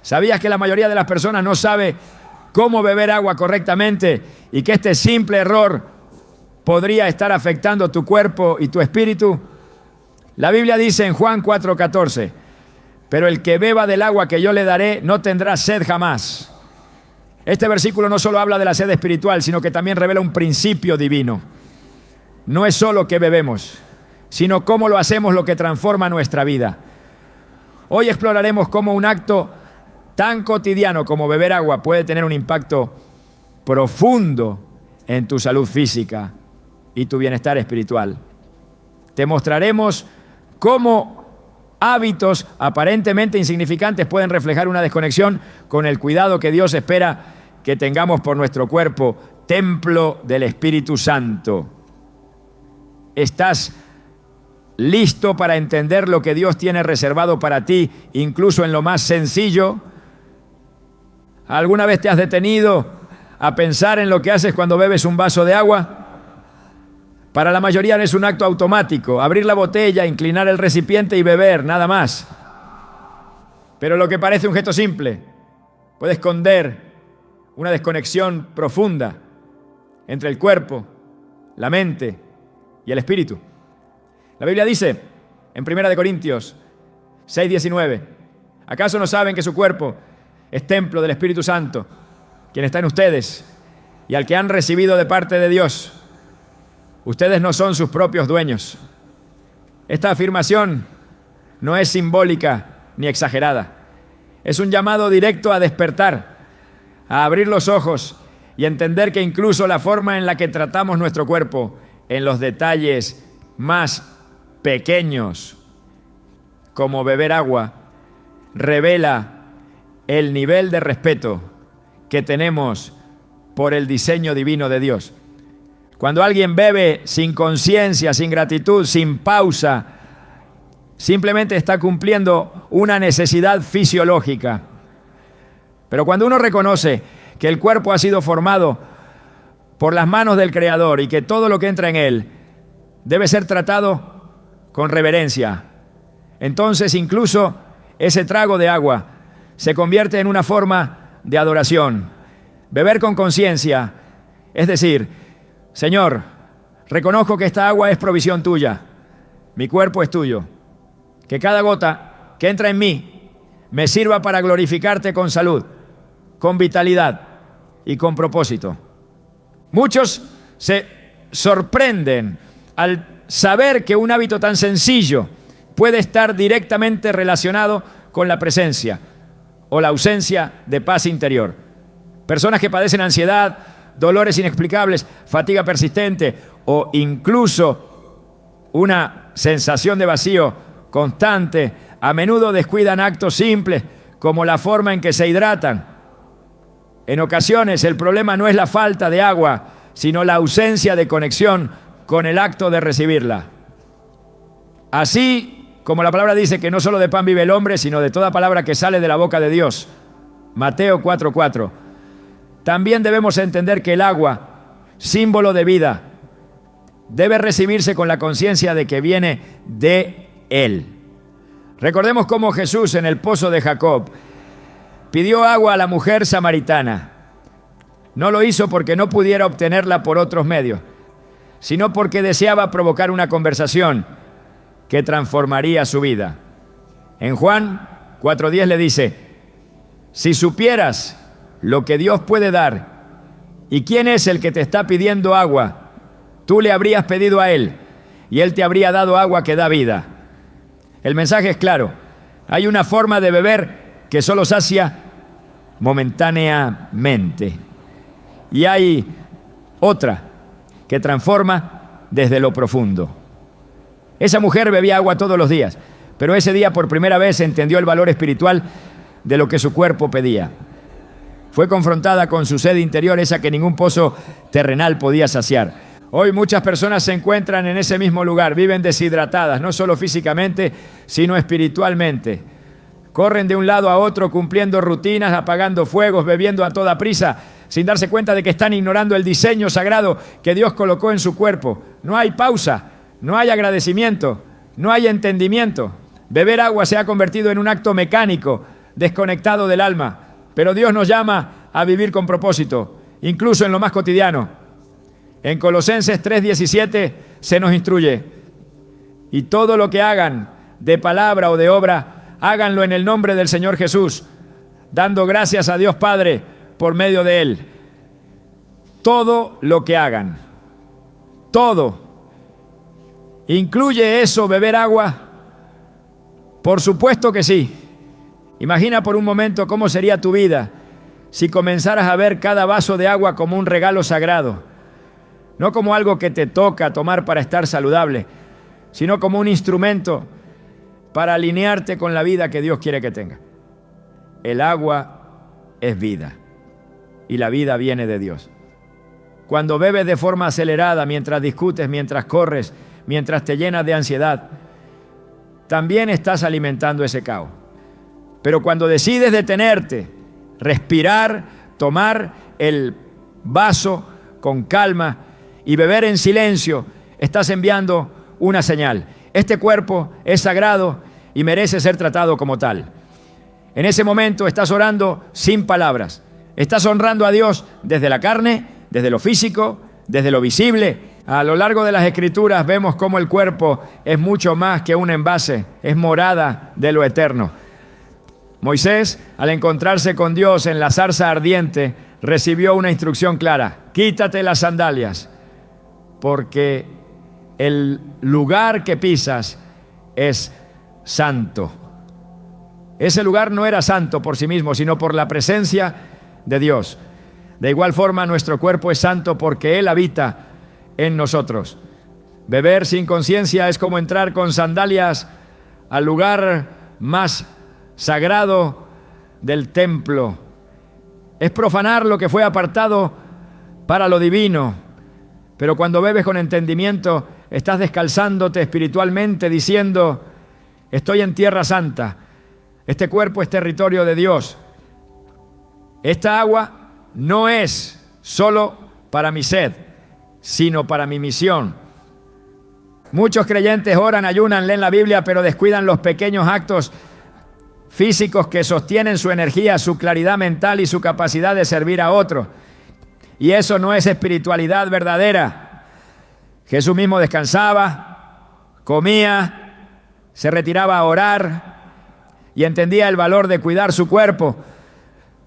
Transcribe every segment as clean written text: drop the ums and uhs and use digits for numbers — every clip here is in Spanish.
¿Sabías que la mayoría de las personas no sabe cómo beber agua correctamente y que este simple error podría estar afectando tu cuerpo y tu espíritu? La Biblia dice en Juan 4:14, pero el que beba del agua que yo le daré no tendrá sed jamás. Este versículo no solo habla de la sed espiritual, sino que también revela un principio divino. No es solo que bebemos, sino cómo lo hacemos lo que transforma nuestra vida. Hoy exploraremos cómo un acto tan cotidiano como beber agua puede tener un impacto profundo en tu salud física y tu bienestar espiritual. Te mostraremos cómo hábitos aparentemente insignificantes pueden reflejar una desconexión con el cuidado que Dios espera que tengamos por nuestro cuerpo, templo del Espíritu Santo. ¿Estás listo para entender lo que Dios tiene reservado para ti, incluso en lo más sencillo? ¿Alguna vez te has detenido a pensar en lo que haces cuando bebes un vaso de agua? Para la mayoría es un acto automático, abrir la botella, inclinar el recipiente y beber, nada más. Pero lo que parece un gesto simple puede esconder una desconexión profunda entre el cuerpo, la mente y el espíritu. La Biblia dice en 1 Corintios 6:19, ¿acaso no saben que su cuerpo es templo del Espíritu Santo, quien está en ustedes y al que han recibido de parte de Dios? Ustedes no son sus propios dueños. Esta afirmación no es simbólica ni exagerada. Es un llamado directo a despertar, a abrir los ojos y entender que incluso la forma en la que tratamos nuestro cuerpo, en los detalles más pequeños, como beber agua, revela el nivel de respeto que tenemos por el diseño divino de Dios. Cuando alguien bebe sin conciencia, sin gratitud, sin pausa, simplemente está cumpliendo una necesidad fisiológica. Pero cuando uno reconoce que el cuerpo ha sido formado por las manos del Creador y que todo lo que entra en él debe ser tratado con reverencia, entonces incluso ese trago de agua se convierte en una forma de adoración. Beber con conciencia, es decir, Señor, reconozco que esta agua es provisión tuya, mi cuerpo es tuyo, que cada gota que entra en mí me sirva para glorificarte con salud, con vitalidad y con propósito. Muchos se sorprenden al saber que un hábito tan sencillo puede estar directamente relacionado con la presencia o la ausencia de paz interior. Personas que padecen ansiedad, dolores inexplicables, fatiga persistente o incluso una sensación de vacío constante, a menudo descuidan actos simples como la forma en que se hidratan. En ocasiones el problema no es la falta de agua, sino la ausencia de conexión con el acto de recibirla. Así como la palabra dice que no solo de pan vive el hombre, sino de toda palabra que sale de la boca de Dios. Mateo 4:4. También debemos entender que el agua, símbolo de vida, debe recibirse con la conciencia de que viene de Él. Recordemos cómo Jesús en el pozo de Jacob pidió agua a la mujer samaritana. No lo hizo porque no pudiera obtenerla por otros medios, sino porque deseaba provocar una conversación que transformaría su vida. En Juan 4:10 le dice, si supieras lo que Dios puede dar y quién es el que te está pidiendo agua, tú le habrías pedido a Él y Él te habría dado agua que da vida. El mensaje es claro, hay una forma de beber que solo sacia momentáneamente y hay otra que transforma desde lo profundo. Esa mujer bebía agua todos los días, pero ese día por primera vez entendió el valor espiritual de lo que su cuerpo pedía. Fue confrontada con su sed interior, esa que ningún pozo terrenal podía saciar. Hoy muchas personas se encuentran en ese mismo lugar, viven deshidratadas, no solo físicamente, sino espiritualmente. Corren de un lado a otro cumpliendo rutinas, apagando fuegos, bebiendo a toda prisa, sin darse cuenta de que están ignorando el diseño sagrado que Dios colocó en su cuerpo. No hay pausa, no hay agradecimiento, no hay entendimiento. Beber agua se ha convertido en un acto mecánico, desconectado del alma. Pero Dios nos llama a vivir con propósito, incluso en lo más cotidiano. En Colosenses 3:17 se nos instruye: y todo lo que hagan, de palabra o de obra, háganlo en el nombre del Señor Jesús, dando gracias a Dios Padre por medio de Él. Todo lo que hagan, todo. ¿Incluye eso beber agua? Por supuesto que sí. Imagina por un momento cómo sería tu vida si comenzaras a ver cada vaso de agua como un regalo sagrado, no como algo que te toca tomar para estar saludable, sino como un instrumento para alinearte con la vida que Dios quiere que tenga. El agua es vida y la vida viene de Dios. Cuando bebes de forma acelerada, mientras discutes, mientras corres, mientras te llenas de ansiedad, también estás alimentando ese caos. Pero cuando decides detenerte, respirar, tomar el vaso con calma y beber en silencio, estás enviando una señal. Este cuerpo es sagrado y merece ser tratado como tal. En ese momento estás orando sin palabras. Estás honrando a Dios desde la carne, desde lo físico, desde lo visible. A lo largo de las Escrituras vemos cómo el cuerpo es mucho más que un envase, es morada de lo eterno. Moisés, al encontrarse con Dios en la zarza ardiente, recibió una instrucción clara: quítate las sandalias, porque el lugar que pisas es santo. Ese lugar no era santo por sí mismo, sino por la presencia de Dios. De igual forma, nuestro cuerpo es santo porque Él habita en nosotros. Beber sin conciencia es como entrar con sandalias al lugar más sagrado del templo. Es profanar lo que fue apartado para lo divino. Pero cuando bebes con entendimiento, estás descalzándote espiritualmente diciendo: estoy en tierra santa. Este cuerpo es territorio de Dios. Esta agua no es solo para mi sed, sino para mi misión. Muchos creyentes oran, ayunan, leen la Biblia, pero descuidan los pequeños actos físicos que sostienen su energía, su claridad mental y su capacidad de servir a otros. Y eso no es espiritualidad verdadera. Jesús mismo descansaba, comía, se retiraba a orar y entendía el valor de cuidar su cuerpo,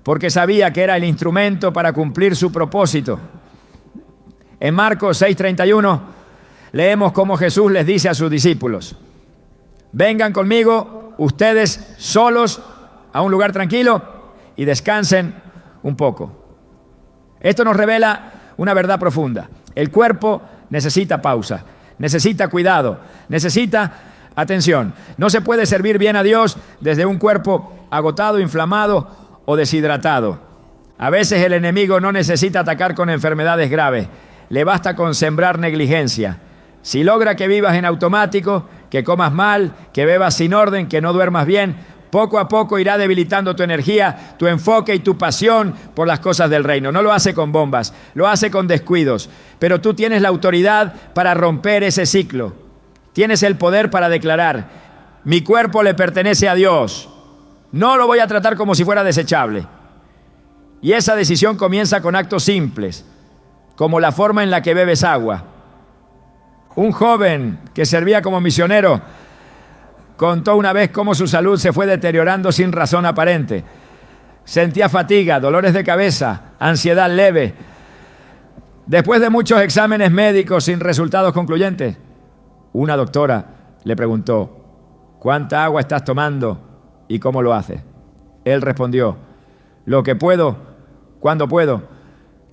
porque sabía que era el instrumento para cumplir su propósito. En Marcos 6:31 leemos cómo Jesús les dice a sus discípulos: vengan conmigo ustedes solos a un lugar tranquilo y descansen un poco. Esto nos revela una verdad profunda. El cuerpo necesita pausa, necesita cuidado, necesita atención. No se puede servir bien a Dios desde un cuerpo agotado, inflamado o deshidratado. A veces el enemigo no necesita atacar con enfermedades graves, le basta con sembrar negligencia. Si logra que vivas en automático, que comas mal, que bebas sin orden, que no duermas bien, poco a poco irá debilitando tu energía, tu enfoque y tu pasión por las cosas del reino. No lo hace con bombas, lo hace con descuidos, pero tú tienes la autoridad para romper ese ciclo. Tienes el poder para declarar: mi cuerpo le pertenece a Dios. No lo voy a tratar como si fuera desechable. Y esa decisión comienza con actos simples, como la forma en la que bebes agua. Un joven que servía como misionero contó una vez cómo su salud se fue deteriorando sin razón aparente. Sentía fatiga, dolores de cabeza, ansiedad leve. Después de muchos exámenes médicos sin resultados concluyentes, una doctora le preguntó: ¿cuánta agua estás tomando y cómo lo haces? Él respondió: lo que puedo, cuando puedo,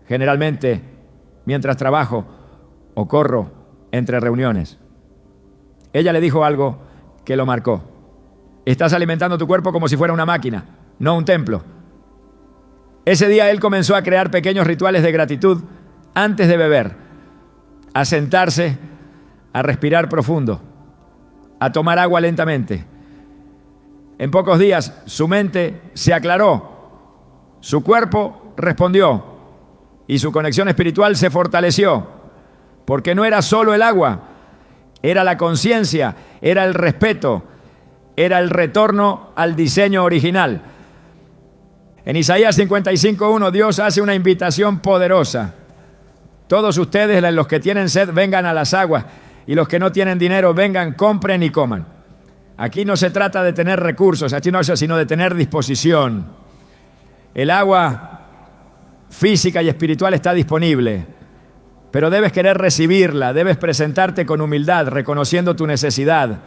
generalmente mientras trabajo o corro entre reuniones. Ella le dijo algo que lo marcó: estás alimentando tu cuerpo como si fuera una máquina, no un templo. Ese día él comenzó a crear pequeños rituales de gratitud antes de beber, a sentarse, a respirar profundo, a tomar agua lentamente. En pocos días su mente se aclaró, su cuerpo respondió y su conexión espiritual se fortaleció, porque no era solo el agua, era la conciencia, era el respeto, era el retorno al diseño original. En Isaías 55:1 Dios hace una invitación poderosa. Todos ustedes, los que tienen sed, vengan a las aguas, y los que no tienen dinero, vengan, compren y coman. Aquí no se trata de tener recursos, sino de tener disposición. El agua física y espiritual está disponible, pero debes querer recibirla, debes presentarte con humildad, reconociendo tu necesidad.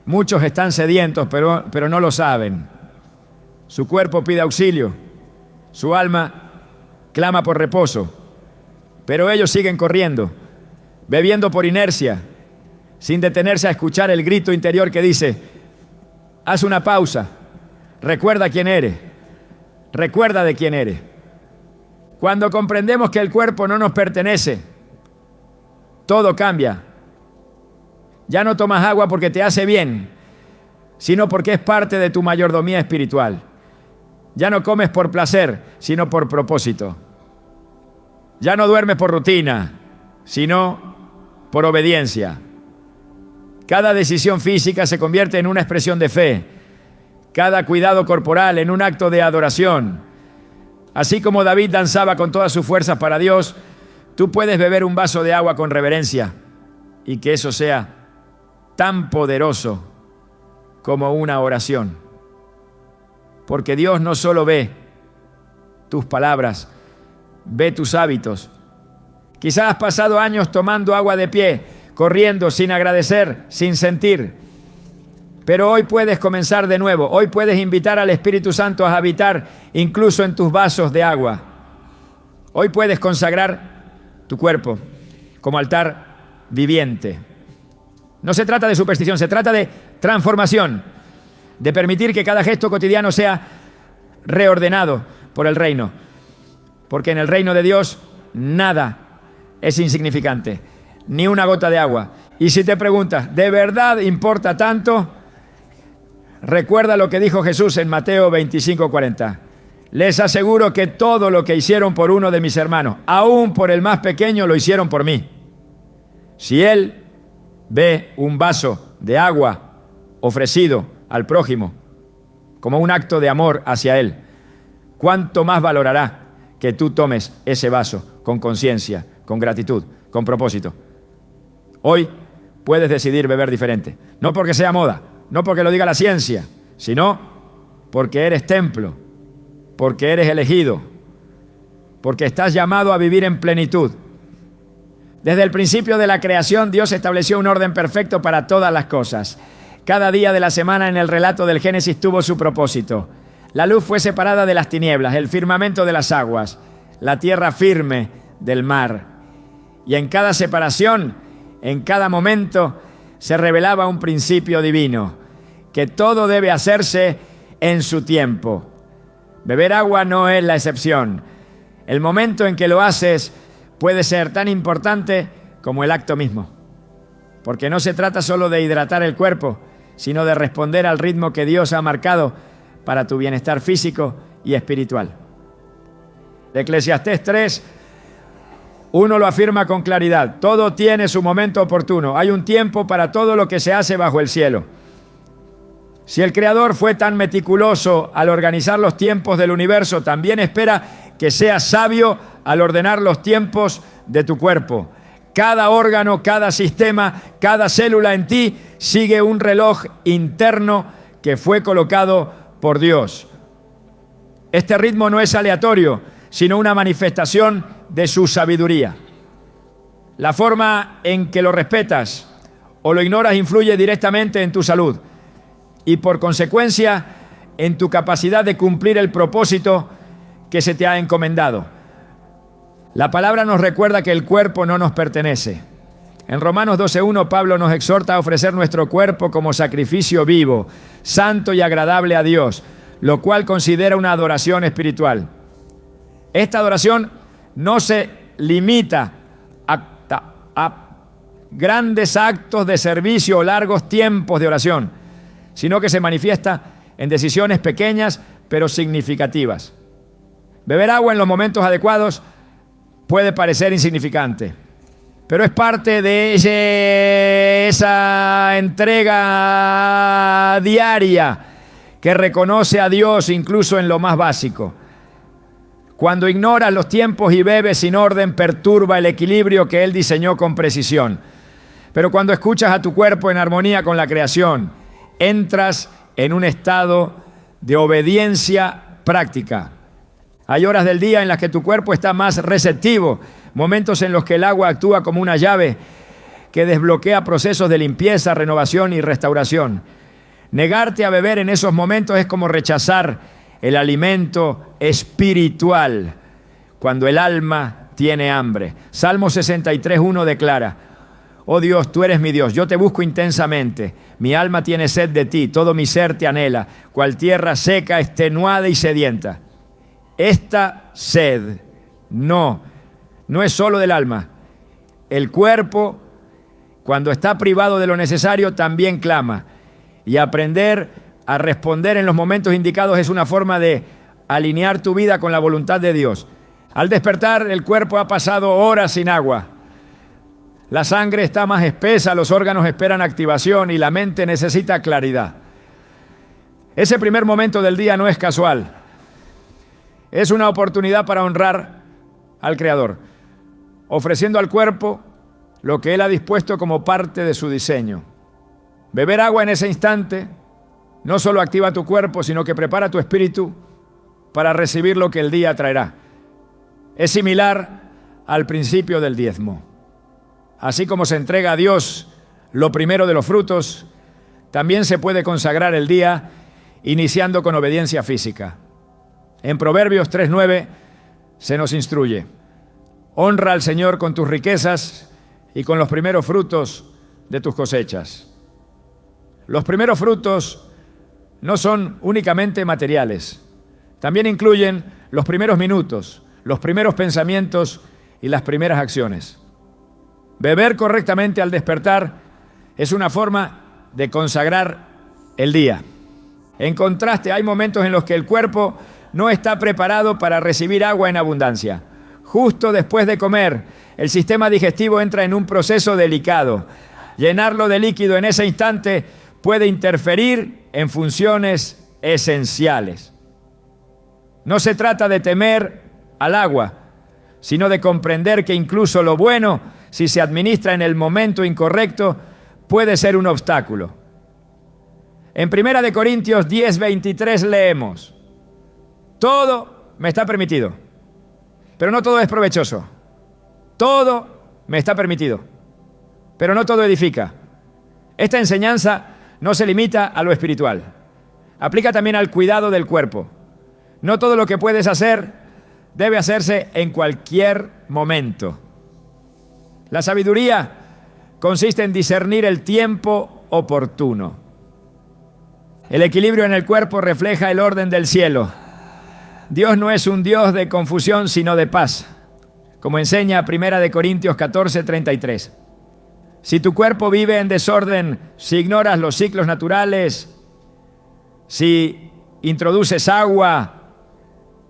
Muchos están sedientos, pero no lo saben. Su cuerpo pide auxilio, su alma clama por reposo, pero ellos siguen corriendo, bebiendo por inercia, sin detenerse a escuchar el grito interior que dice: haz una pausa, recuerda quién eres, recuerda de quién eres. Cuando comprendemos que el cuerpo no nos pertenece, todo cambia. Ya no tomas agua porque te hace bien, sino porque es parte de tu mayordomía espiritual. Ya no comes por placer, sino por propósito. Ya no duermes por rutina, sino por obediencia. Cada decisión física se convierte en una expresión de fe. Cada cuidado corporal en un acto de adoración. Así como David danzaba con todas sus fuerzas para Dios, tú puedes beber un vaso de agua con reverencia y que eso sea tan poderoso como una oración. Porque Dios no solo ve tus palabras, ve tus hábitos. Quizás has pasado años tomando agua de pie, corriendo sin agradecer, sin sentir. Pero hoy puedes comenzar de nuevo. Hoy puedes invitar al Espíritu Santo a habitar incluso en tus vasos de agua. Hoy puedes consagrar tu cuerpo como altar viviente. No se trata de superstición, se trata de transformación, de permitir que cada gesto cotidiano sea reordenado por el reino. Porque en el reino de Dios nada es insignificante, ni una gota de agua. Y si te preguntas, ¿de verdad importa tanto? Recuerda lo que dijo Jesús en Mateo 25:40. Les aseguro que todo lo que hicieron por uno de mis hermanos, aún por el más pequeño, lo hicieron por mí. Si él ve un vaso de agua ofrecido al prójimo como un acto de amor hacia él, ¿cuánto más valorará que tú tomes ese vaso con conciencia, con gratitud, con propósito? Hoy puedes decidir beber diferente, no porque sea moda, no porque lo diga la ciencia, sino porque eres templo, porque eres elegido, porque estás llamado a vivir en plenitud. Desde el principio de la creación, Dios estableció un orden perfecto para todas las cosas. Cada día de la semana en el relato del Génesis tuvo su propósito. La luz fue separada de las tinieblas, el firmamento de las aguas, la tierra firme del mar. Y en cada separación, en cada momento, se revelaba un principio divino, que todo debe hacerse en su tiempo. Beber agua no es la excepción. El momento en que lo haces puede ser tan importante como el acto mismo, porque no se trata solo de hidratar el cuerpo, sino de responder al ritmo que Dios ha marcado para tu bienestar físico y espiritual. Eclesiastés 3:1 lo afirma con claridad: todo tiene su momento oportuno, hay un tiempo para todo lo que se hace bajo el cielo. Si el Creador fue tan meticuloso al organizar los tiempos del universo, también espera que seas sabio al ordenar los tiempos de tu cuerpo. Cada órgano, cada sistema, cada célula en ti sigue un reloj interno que fue colocado por Dios. Este ritmo no es aleatorio, sino una manifestación de su sabiduría. La forma en que lo respetas o lo ignoras influye directamente en tu salud y por consecuencia en tu capacidad de cumplir el propósito que se te ha encomendado. La palabra nos recuerda que el cuerpo no nos pertenece. En Romanos 12:1 Pablo nos exhorta a ofrecer nuestro cuerpo como sacrificio vivo, santo y agradable a Dios, lo cual considera una adoración espiritual. Esta adoración no se limita a grandes actos de servicio o largos tiempos de oración, sino que se manifiesta en decisiones pequeñas pero significativas. Beber agua en los momentos adecuados puede parecer insignificante, pero es parte de esa entrega diaria que reconoce a Dios incluso en lo más básico. Cuando ignoras los tiempos y bebes sin orden, perturba el equilibrio que Él diseñó con precisión. Pero cuando escuchas a tu cuerpo en armonía con la creación, entras en un estado de obediencia práctica. Hay horas del día en las que tu cuerpo está más receptivo, momentos en los que el agua actúa como una llave que desbloquea procesos de limpieza, renovación y restauración. Negarte a beber en esos momentos es como rechazar el alimento espiritual cuando el alma tiene hambre. Salmo 63:1 declara: oh Dios, tú eres mi Dios, yo te busco intensamente. Mi alma tiene sed de ti, todo mi ser te anhela, cual tierra seca, extenuada y sedienta. Esta sed no es solo del alma. El cuerpo, cuando está privado de lo necesario, también clama. Y aprender a responder en los momentos indicados es una forma de alinear tu vida con la voluntad de Dios. Al despertar, el cuerpo ha pasado horas sin agua. La sangre está más espesa, los órganos esperan activación y la mente necesita claridad. Ese primer momento del día no es casual. Es una oportunidad para honrar al Creador, ofreciendo al cuerpo lo que Él ha dispuesto como parte de su diseño. Beber agua en ese instante no solo activa tu cuerpo, sino que prepara tu espíritu para recibir lo que el día traerá. Es similar al principio del diezmo. Así como se entrega a Dios lo primero de los frutos, también se puede consagrar el día iniciando con obediencia física. En Proverbios 3:9 se nos instruye: honra al Señor con tus riquezas y con los primeros frutos de tus cosechas. Los primeros frutos no son únicamente materiales, también incluyen los primeros minutos, los primeros pensamientos y las primeras acciones. Beber correctamente al despertar es una forma de consagrar el día. En contraste, hay momentos en los que el cuerpo no está preparado para recibir agua en abundancia. Justo después de comer, el sistema digestivo entra en un proceso delicado. Llenarlo de líquido en ese instante puede interferir en funciones esenciales. No se trata de temer al agua, sino de comprender que incluso lo bueno, si se administra en el momento incorrecto, puede ser un obstáculo. En 1 Corintios 10:23 leemos: todo me está permitido, pero no todo es provechoso. Todo me está permitido, pero no todo edifica. Esta enseñanza no se limita a lo espiritual. Aplica también al cuidado del cuerpo. No todo lo que puedes hacer debe hacerse en cualquier momento. La sabiduría consiste en discernir el tiempo oportuno. El equilibrio en el cuerpo refleja el orden del cielo. Dios no es un Dios de confusión, sino de paz, como enseña 1 Corintios 14:33. Si tu cuerpo vive en desorden, si ignoras los ciclos naturales, si introduces agua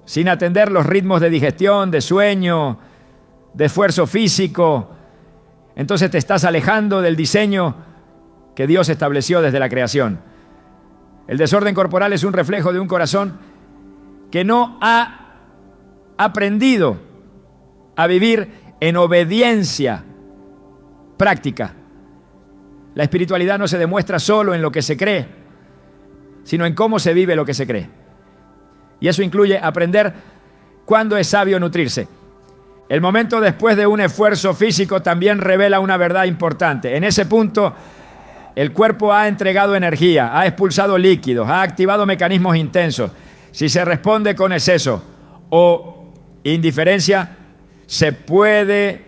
sin atender los ritmos de digestión, de sueño, de esfuerzo físico, entonces te estás alejando del diseño que Dios estableció desde la creación. El desorden corporal es un reflejo de un corazón que no ha aprendido a vivir en obediencia práctica. La espiritualidad no se demuestra solo en lo que se cree, sino en cómo se vive lo que se cree. Y eso incluye aprender cuándo es sabio nutrirse. El momento después de un esfuerzo físico también revela una verdad importante. En ese punto, el cuerpo ha entregado energía, ha expulsado líquidos, ha activado mecanismos intensos. Si se responde con exceso o indiferencia, se puede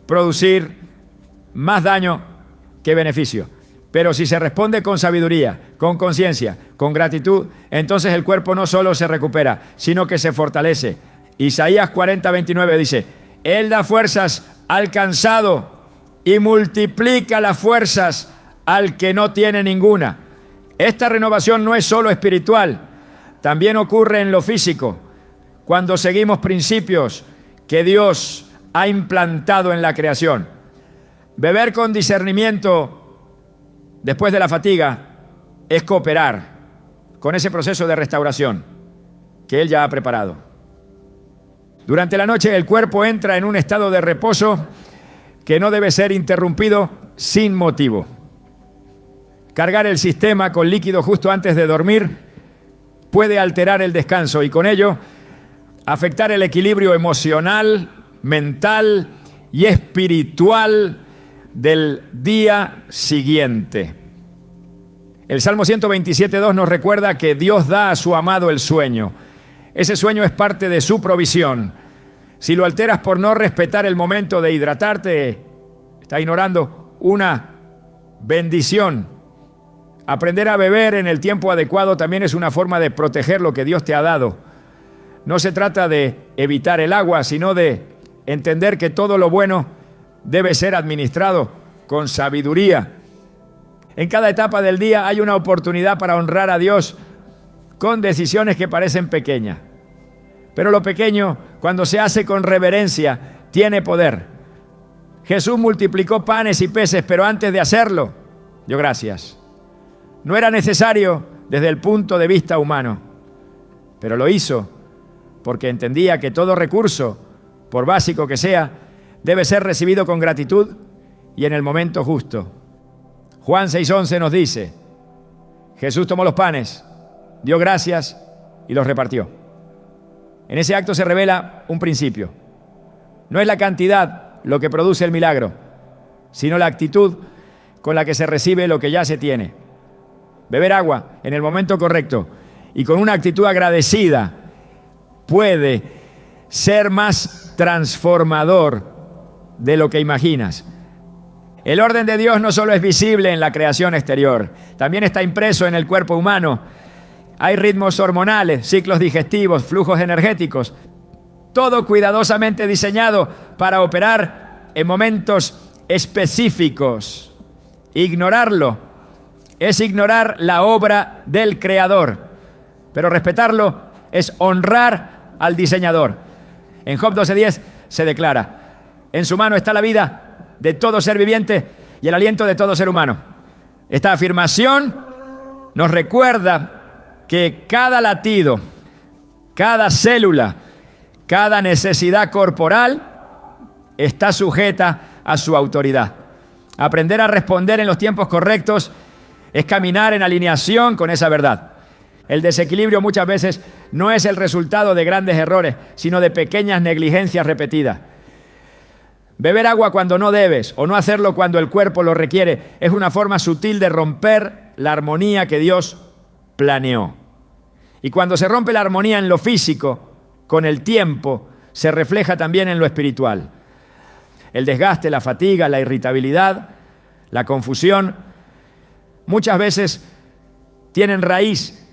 producir más daño que beneficio. Pero si se responde con sabiduría, con conciencia, con gratitud, entonces el cuerpo no solo se recupera, sino que se fortalece. Isaías 40:29 dice: Él da fuerzas al cansado y multiplica las fuerzas al que no tiene ninguna. Esta renovación no es solo espiritual, también ocurre en lo físico, cuando seguimos principios que Dios ha implantado en la creación. Beber con discernimiento después de la fatiga es cooperar con ese proceso de restauración que Él ya ha preparado. Durante la noche el cuerpo entra en un estado de reposo que no debe ser interrumpido sin motivo. Cargar el sistema con líquido justo antes de dormir puede alterar el descanso y con ello afectar el equilibrio emocional, mental y espiritual del día siguiente. El Salmo 127:2 nos recuerda que Dios da a su amado el sueño. Ese sueño es parte de su provisión. Si lo alteras por no respetar el momento de hidratarte, está ignorando una bendición. Aprender a beber en el tiempo adecuado también es una forma de proteger lo que Dios te ha dado. No se trata de evitar el agua, sino de entender que todo lo bueno debe ser administrado con sabiduría. En cada etapa del día hay una oportunidad para honrar a Dios con decisiones que parecen pequeñas. Pero lo pequeño, cuando se hace con reverencia, tiene poder. Jesús multiplicó panes y peces, pero antes de hacerlo, dio gracias. No era necesario desde el punto de vista humano, pero lo hizo porque entendía que todo recurso, por básico que sea, debe ser recibido con gratitud y en el momento justo. Juan 6:11 nos dice, Jesús tomó los panes, dio gracias y los repartió. En ese acto se revela un principio. No es la cantidad lo que produce el milagro, sino la actitud con la que se recibe lo que ya se tiene. Beber agua en el momento correcto y con una actitud agradecida puede ser más transformador de lo que imaginas. El orden de Dios no solo es visible en la creación exterior, también está impreso en el cuerpo humano. Hay ritmos hormonales, ciclos digestivos, flujos energéticos, todo cuidadosamente diseñado para operar en momentos específicos. Ignorarlo es ignorar la obra del Creador, pero respetarlo es honrar al diseñador. En Job 12:10 se declara, en su mano está la vida de todo ser viviente y el aliento de todo ser humano. Esta afirmación nos recuerda que cada latido, cada célula, cada necesidad corporal está sujeta a su autoridad. Aprender a responder en los tiempos correctos es caminar en alineación con esa verdad. El desequilibrio muchas veces no es el resultado de grandes errores, sino de pequeñas negligencias repetidas. Beber agua cuando no debes o no hacerlo cuando el cuerpo lo requiere es una forma sutil de romper la armonía que Dios planeó. Y cuando se rompe la armonía en lo físico, con el tiempo, se refleja también en lo espiritual. El desgaste, la fatiga, la irritabilidad, la confusión, muchas veces tienen raíz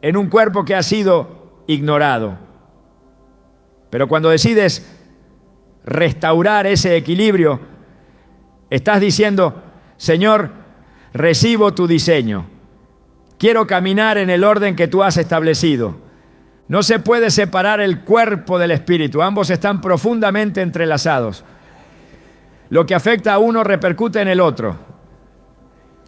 en un cuerpo que ha sido ignorado. Pero cuando decides restaurar ese equilibrio, estás diciendo, Señor, recibo tu diseño. Quiero caminar en el orden que tú has establecido. No se puede separar el cuerpo del espíritu. Ambos están profundamente entrelazados. Lo que afecta a uno repercute en el otro.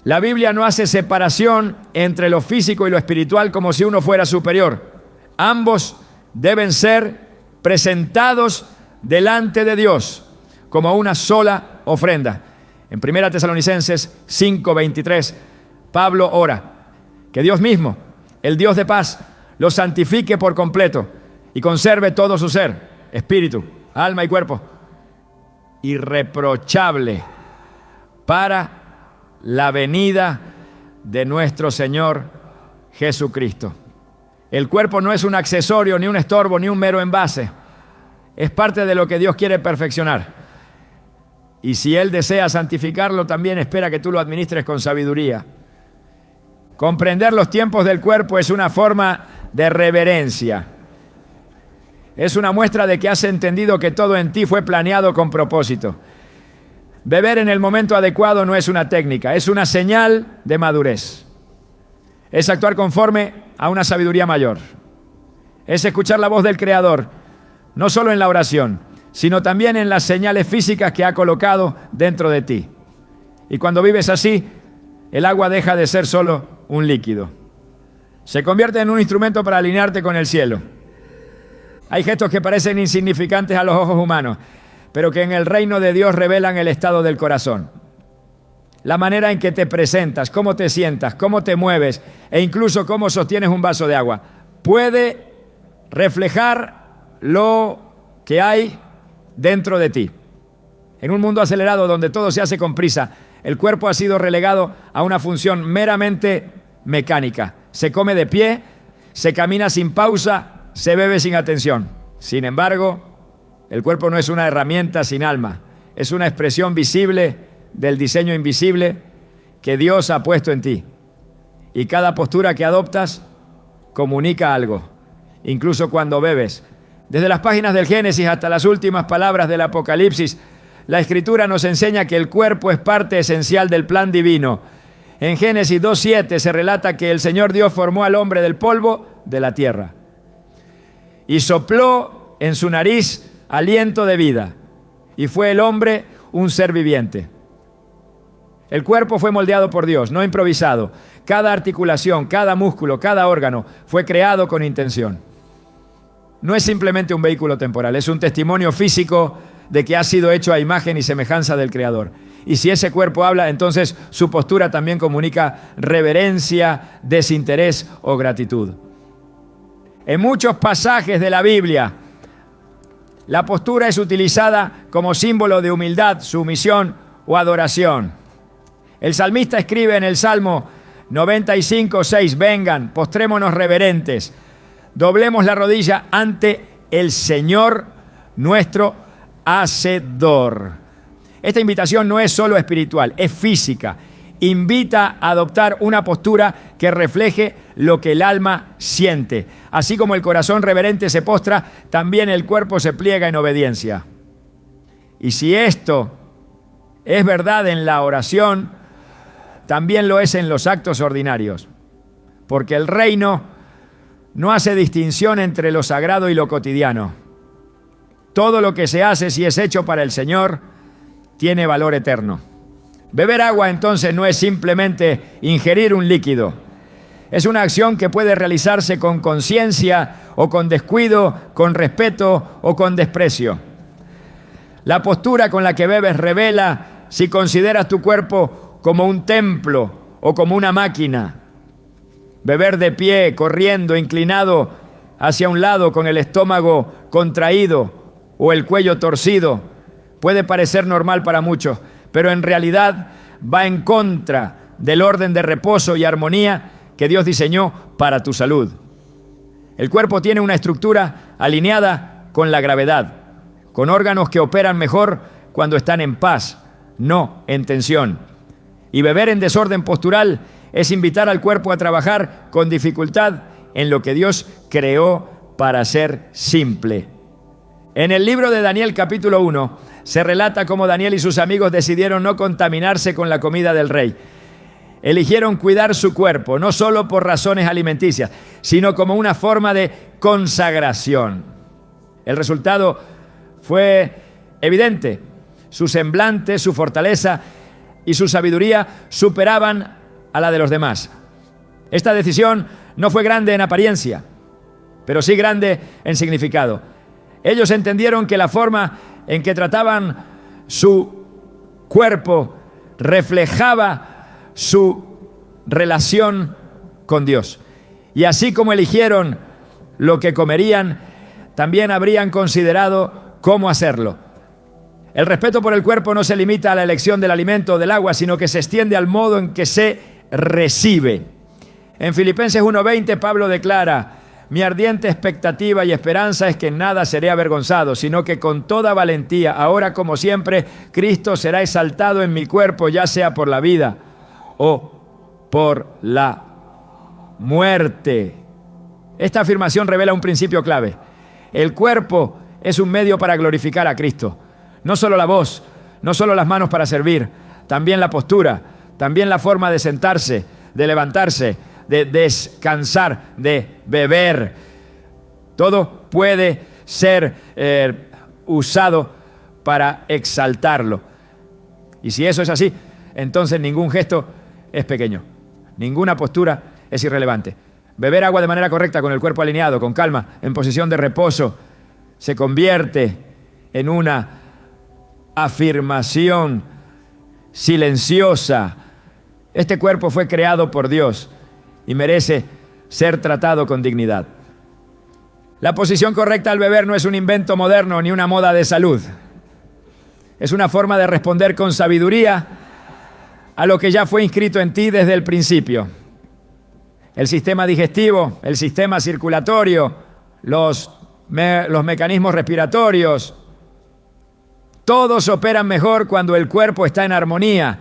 La Biblia no hace separación entre lo físico y lo espiritual como si uno fuera superior. Ambos deben ser presentados delante de Dios como una sola ofrenda. En 1 Tesalonicenses 5:23, Pablo ora que Dios mismo, el Dios de paz, lo santifique por completo y conserve todo su ser, espíritu, alma y cuerpo, irreprochable para la venida de nuestro Señor Jesucristo. El cuerpo no es un accesorio, ni un estorbo, ni un mero envase. Es parte de lo que Dios quiere perfeccionar. Y si Él desea santificarlo, también espera que tú lo administres con sabiduría. Comprender los tiempos del cuerpo es una forma de reverencia. Es una muestra de que has entendido que todo en ti fue planeado con propósito. Beber en el momento adecuado no es una técnica, es una señal de madurez. Es actuar conforme a una sabiduría mayor. Es escuchar la voz del Creador, no solo en la oración, sino también en las señales físicas que ha colocado dentro de ti. Y cuando vives así, el agua deja de ser solo un líquido. Se convierte en un instrumento para alinearte con el cielo. Hay gestos que parecen insignificantes a los ojos humanos, pero que en el reino de Dios revelan el estado del corazón. La manera en que te presentas, cómo te sientas, cómo te mueves e incluso cómo sostienes un vaso de agua puede reflejar lo que hay dentro de ti. En un mundo acelerado donde todo se hace con prisa, el cuerpo ha sido relegado a una función meramente mecánica. Se come de pie, se camina sin pausa, se bebe sin atención. Sin embargo, el cuerpo no es una herramienta sin alma, es una expresión visible del diseño invisible que Dios ha puesto en ti. Y cada postura que adoptas comunica algo, incluso cuando bebes. Desde las páginas del Génesis hasta las últimas palabras del Apocalipsis, la Escritura nos enseña que el cuerpo es parte esencial del plan divino. En Génesis 2:7 se relata que el Señor Dios formó al hombre del polvo de la tierra y sopló en su nariz aliento de vida, y fue el hombre un ser viviente. El cuerpo fue moldeado por Dios, no improvisado. Cada articulación, cada músculo, cada órgano fue creado con intención. No es simplemente un vehículo temporal, es un testimonio físico de que ha sido hecho a imagen y semejanza del Creador. Y si ese cuerpo habla, entonces su postura también comunica reverencia, desinterés o gratitud. En muchos pasajes de la Biblia, la postura es utilizada como símbolo de humildad, sumisión o adoración. El salmista escribe en el Salmo 95:6, vengan, postrémonos reverentes, doblemos la rodilla ante el Señor nuestro Hacedor. Esta invitación no es solo espiritual, es física. Invita a adoptar una postura que refleje lo que el alma siente. Así como el corazón reverente se postra, también el cuerpo se pliega en obediencia. Y si esto es verdad en la oración, también lo es en los actos ordinarios, porque el reino no hace distinción entre lo sagrado y lo cotidiano. Todo lo que se hace, si es hecho para el Señor, tiene valor eterno. Beber agua, entonces, no es simplemente ingerir un líquido. Es una acción que puede realizarse con conciencia o con descuido, con respeto o con desprecio. La postura con la que bebes revela si consideras tu cuerpo como un templo o como una máquina. Beber de pie, corriendo, inclinado hacia un lado, con el estómago contraído o el cuello torcido, puede parecer normal para muchos, pero en realidad va en contra del orden de reposo y armonía que Dios diseñó para tu salud. El cuerpo tiene una estructura alineada con la gravedad, con órganos que operan mejor cuando están en paz, no en tensión. Y beber en desorden postural es invitar al cuerpo a trabajar con dificultad en lo que Dios creó para ser simple. En el libro de Daniel capítulo 1 se relata cómo Daniel y sus amigos decidieron no contaminarse con la comida del rey. Eligieron cuidar su cuerpo, no solo por razones alimenticias, sino como una forma de consagración. El resultado fue evidente. Su semblante, su fortaleza y su sabiduría superaban a la de los demás. Esta decisión no fue grande en apariencia, pero sí grande en significado. Ellos entendieron que la forma en que trataban su cuerpo reflejaba su relación con Dios. Y así como eligieron lo que comerían, también habrían considerado cómo hacerlo. El respeto por el cuerpo no se limita a la elección del alimento o del agua, sino que se extiende al modo en que se recibe. En Filipenses 1:20 Pablo declara: mi ardiente expectativa y esperanza es que en nada seré avergonzado, sino que con toda valentía, ahora como siempre, Cristo será exaltado en mi cuerpo, ya sea por la vida o por la muerte. Esta afirmación revela un principio clave. El cuerpo es un medio para glorificar a Cristo. No solo la voz, no solo las manos para servir, también la postura, también la forma de sentarse, de levantarse, de descansar, de beber. Todo puede ser usado para exaltarlo. Y si eso es así, entonces ningún gesto es pequeño, ninguna postura es irrelevante. Beber agua de manera correcta, con el cuerpo alineado, con calma, en posición de reposo, se convierte en una afirmación silenciosa. Este cuerpo fue creado por Dios y merece ser tratado con dignidad. La posición correcta al beber no es un invento moderno ni una moda de salud. Es una forma de responder con sabiduría a lo que ya fue inscrito en ti desde el principio. El sistema digestivo, el sistema circulatorio, los mecanismos respiratorios, todos operan mejor cuando el cuerpo está en armonía.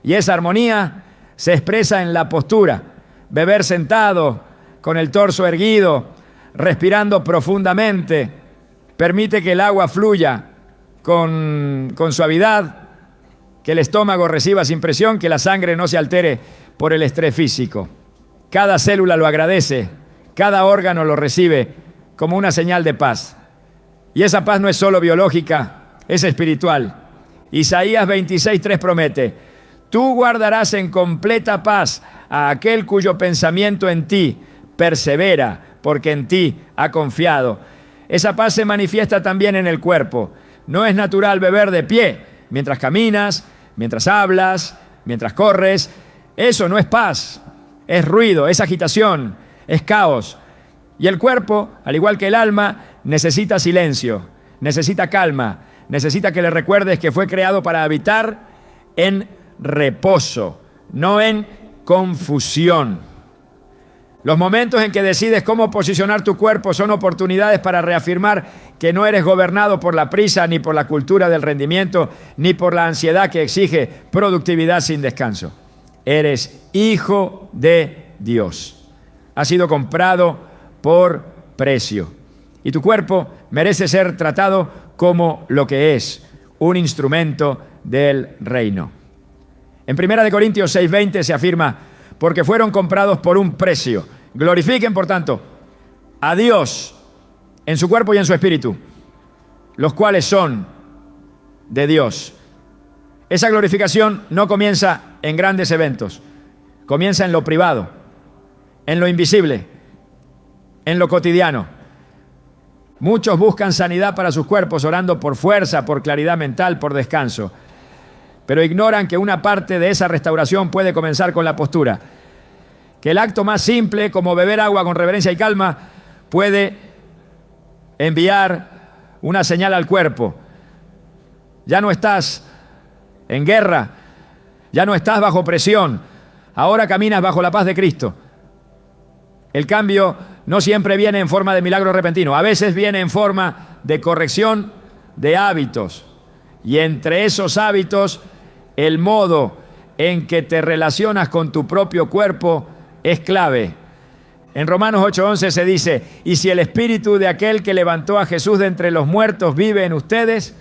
Y esa armonía se expresa en la postura. Beber sentado, con el torso erguido, respirando profundamente, permite que el agua fluya con suavidad, que el estómago reciba sin presión, que la sangre no se altere por el estrés físico. Cada célula lo agradece, cada órgano lo recibe como una señal de paz. Y esa paz no es solo biológica, es espiritual. Isaías 26:3 promete: tú guardarás en completa paz a aquel cuyo pensamiento en ti persevera, porque en ti ha confiado. Esa paz se manifiesta también en el cuerpo. No es natural beber de pie mientras caminas, mientras hablas, mientras corres. Eso no es paz, es ruido, es agitación, es caos. Y el cuerpo, al igual que el alma, necesita silencio, necesita calma, necesita que le recuerdes que fue creado para habitar en reposo, no en confusión. Los momentos en que decides cómo posicionar tu cuerpo son oportunidades para reafirmar que no eres gobernado por la prisa, ni por la cultura del rendimiento, ni por la ansiedad que exige productividad sin descanso. Eres hijo de Dios. Has sido comprado por precio. Y tu cuerpo merece ser tratado como lo que es, un instrumento del reino. En 1 Corintios 6:20 se afirma: porque fueron comprados por un precio. Glorifiquen, por tanto, a Dios en su cuerpo y en su espíritu, los cuales son de Dios. Esa glorificación no comienza en grandes eventos, comienza en lo privado, en lo invisible, en lo cotidiano. Muchos buscan sanidad para sus cuerpos orando por fuerza, por claridad mental, por descanso, pero ignoran que una parte de esa restauración puede comenzar con la postura. Que el acto más simple, como beber agua con reverencia y calma, puede enviar una señal al cuerpo. Ya no estás en guerra, ya no estás bajo presión, ahora caminas bajo la paz de Cristo. El cambio no siempre viene en forma de milagro repentino, a veces viene en forma de corrección de hábitos. Y entre esos hábitos, el modo en que te relacionas con tu propio cuerpo es clave. En Romanos 8:11 se dice: y si el espíritu de aquel que levantó a Jesús de entre los muertos vive en ustedes,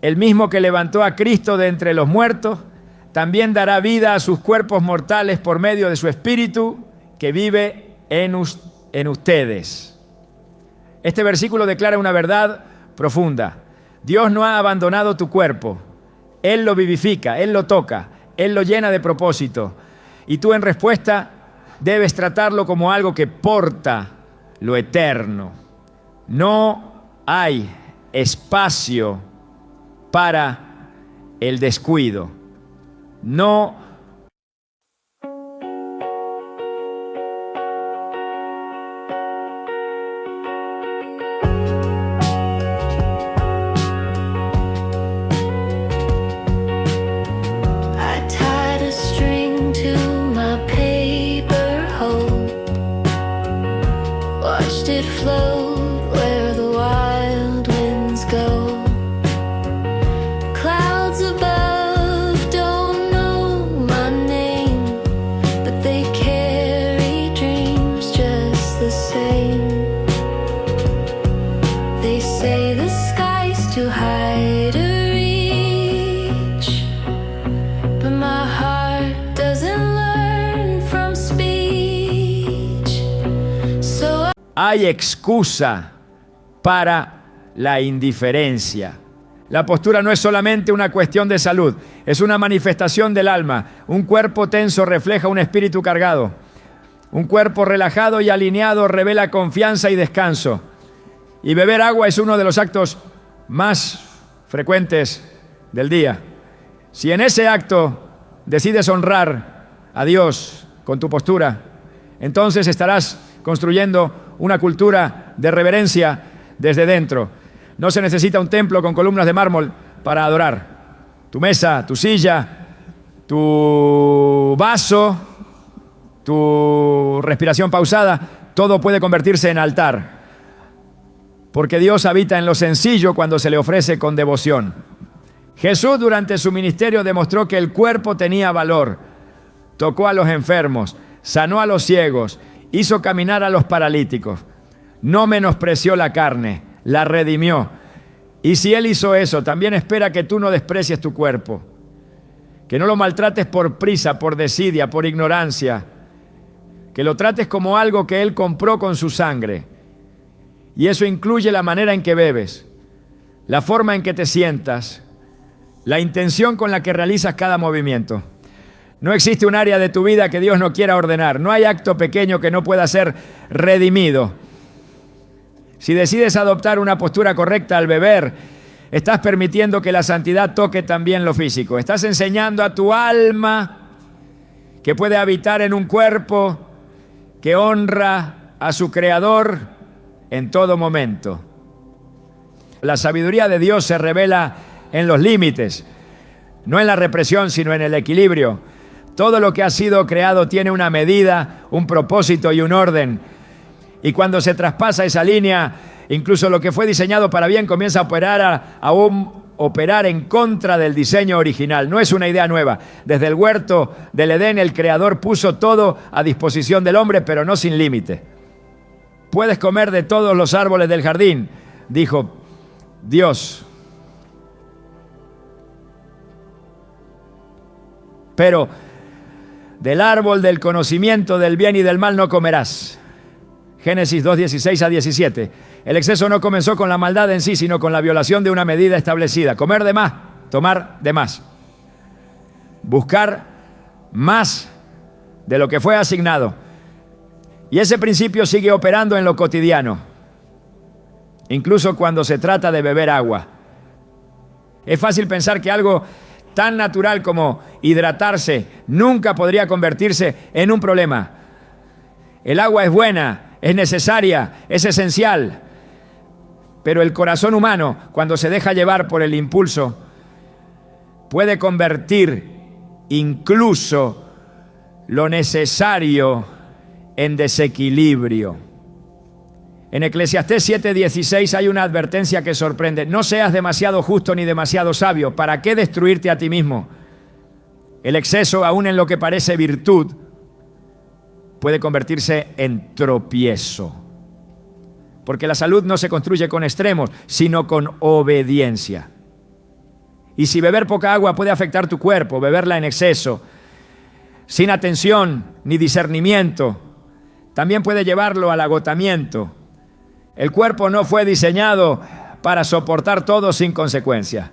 el mismo que levantó a Cristo de entre los muertos, también dará vida a sus cuerpos mortales por medio de su espíritu que vive en ustedes. Este versículo declara una verdad profunda. Dios no ha abandonado tu cuerpo. Él lo vivifica, Él lo toca, Él lo llena de propósito. Y tú, en respuesta, debes tratarlo como algo que porta lo eterno. No hay espacio para el descuido. No hay excusa para la indiferencia. La postura no es solamente una cuestión de salud, es una manifestación del alma. Un cuerpo tenso refleja un espíritu cargado. Un cuerpo relajado y alineado revela confianza y descanso. Y beber agua es uno de los actos más frecuentes del día. Si en ese acto decides honrar a Dios con tu postura, entonces estarás construyendo una cultura de reverencia desde dentro. No se necesita un templo con columnas de mármol para adorar. Tu mesa, tu silla, tu vaso, tu respiración pausada, todo puede convertirse en altar. Porque Dios habita en lo sencillo cuando se le ofrece con devoción. Jesús durante su ministerio demostró que el cuerpo tenía valor. Tocó a los enfermos, sanó a los ciegos, hizo caminar a los paralíticos. No menospreció la carne, la redimió. Y si Él hizo eso, también espera que tú no desprecies tu cuerpo. Que no lo maltrates por prisa, por desidia, por ignorancia. Que lo trates como algo que Él compró con su sangre. Y eso incluye la manera en que bebes, la forma en que te sientas, la intención con la que realizas cada movimiento. No existe un área de tu vida que Dios no quiera ordenar. No hay acto pequeño que no pueda ser redimido. Si decides adoptar una postura correcta al beber, estás permitiendo que la santidad toque también lo físico. Estás enseñando a tu alma que puede habitar en un cuerpo que honra a su Creador en todo momento. La sabiduría de Dios se revela en los límites, no en la represión, sino en el equilibrio. Todo lo que ha sido creado tiene una medida, un propósito y un orden. Y cuando se traspasa esa línea, incluso lo que fue diseñado para bien comienza a operar en contra del diseño original. No es una idea nueva. Desde el huerto del Edén, el Creador puso todo a disposición del hombre, pero no sin límite. Puedes comer de todos los árboles del jardín, dijo Dios. Pero del árbol del conocimiento del bien y del mal no comerás. Génesis 2:16-17. El exceso no comenzó con la maldad en sí, sino con la violación de una medida establecida. Comer de más, tomar de más. Buscar más de lo que fue asignado. Y ese principio sigue operando en lo cotidiano, incluso cuando se trata de beber agua. Es fácil pensar que algo tan natural como hidratarse nunca podría convertirse en un problema. El agua es buena, es necesaria, es esencial. Pero el corazón humano, cuando se deja llevar por el impulso, puede convertir incluso lo necesario en desequilibrio. En Eclesiastés 7:16 hay una advertencia que sorprende. No seas demasiado justo ni demasiado sabio. ¿Para qué destruirte a ti mismo? El exceso, aun en lo que parece virtud, puede convertirse en tropiezo. Porque la salud no se construye con extremos, sino con obediencia. Y si beber poca agua puede afectar tu cuerpo, beberla en exceso, sin atención ni discernimiento, también puede llevarlo al agotamiento. El cuerpo no fue diseñado para soportar todo sin consecuencia.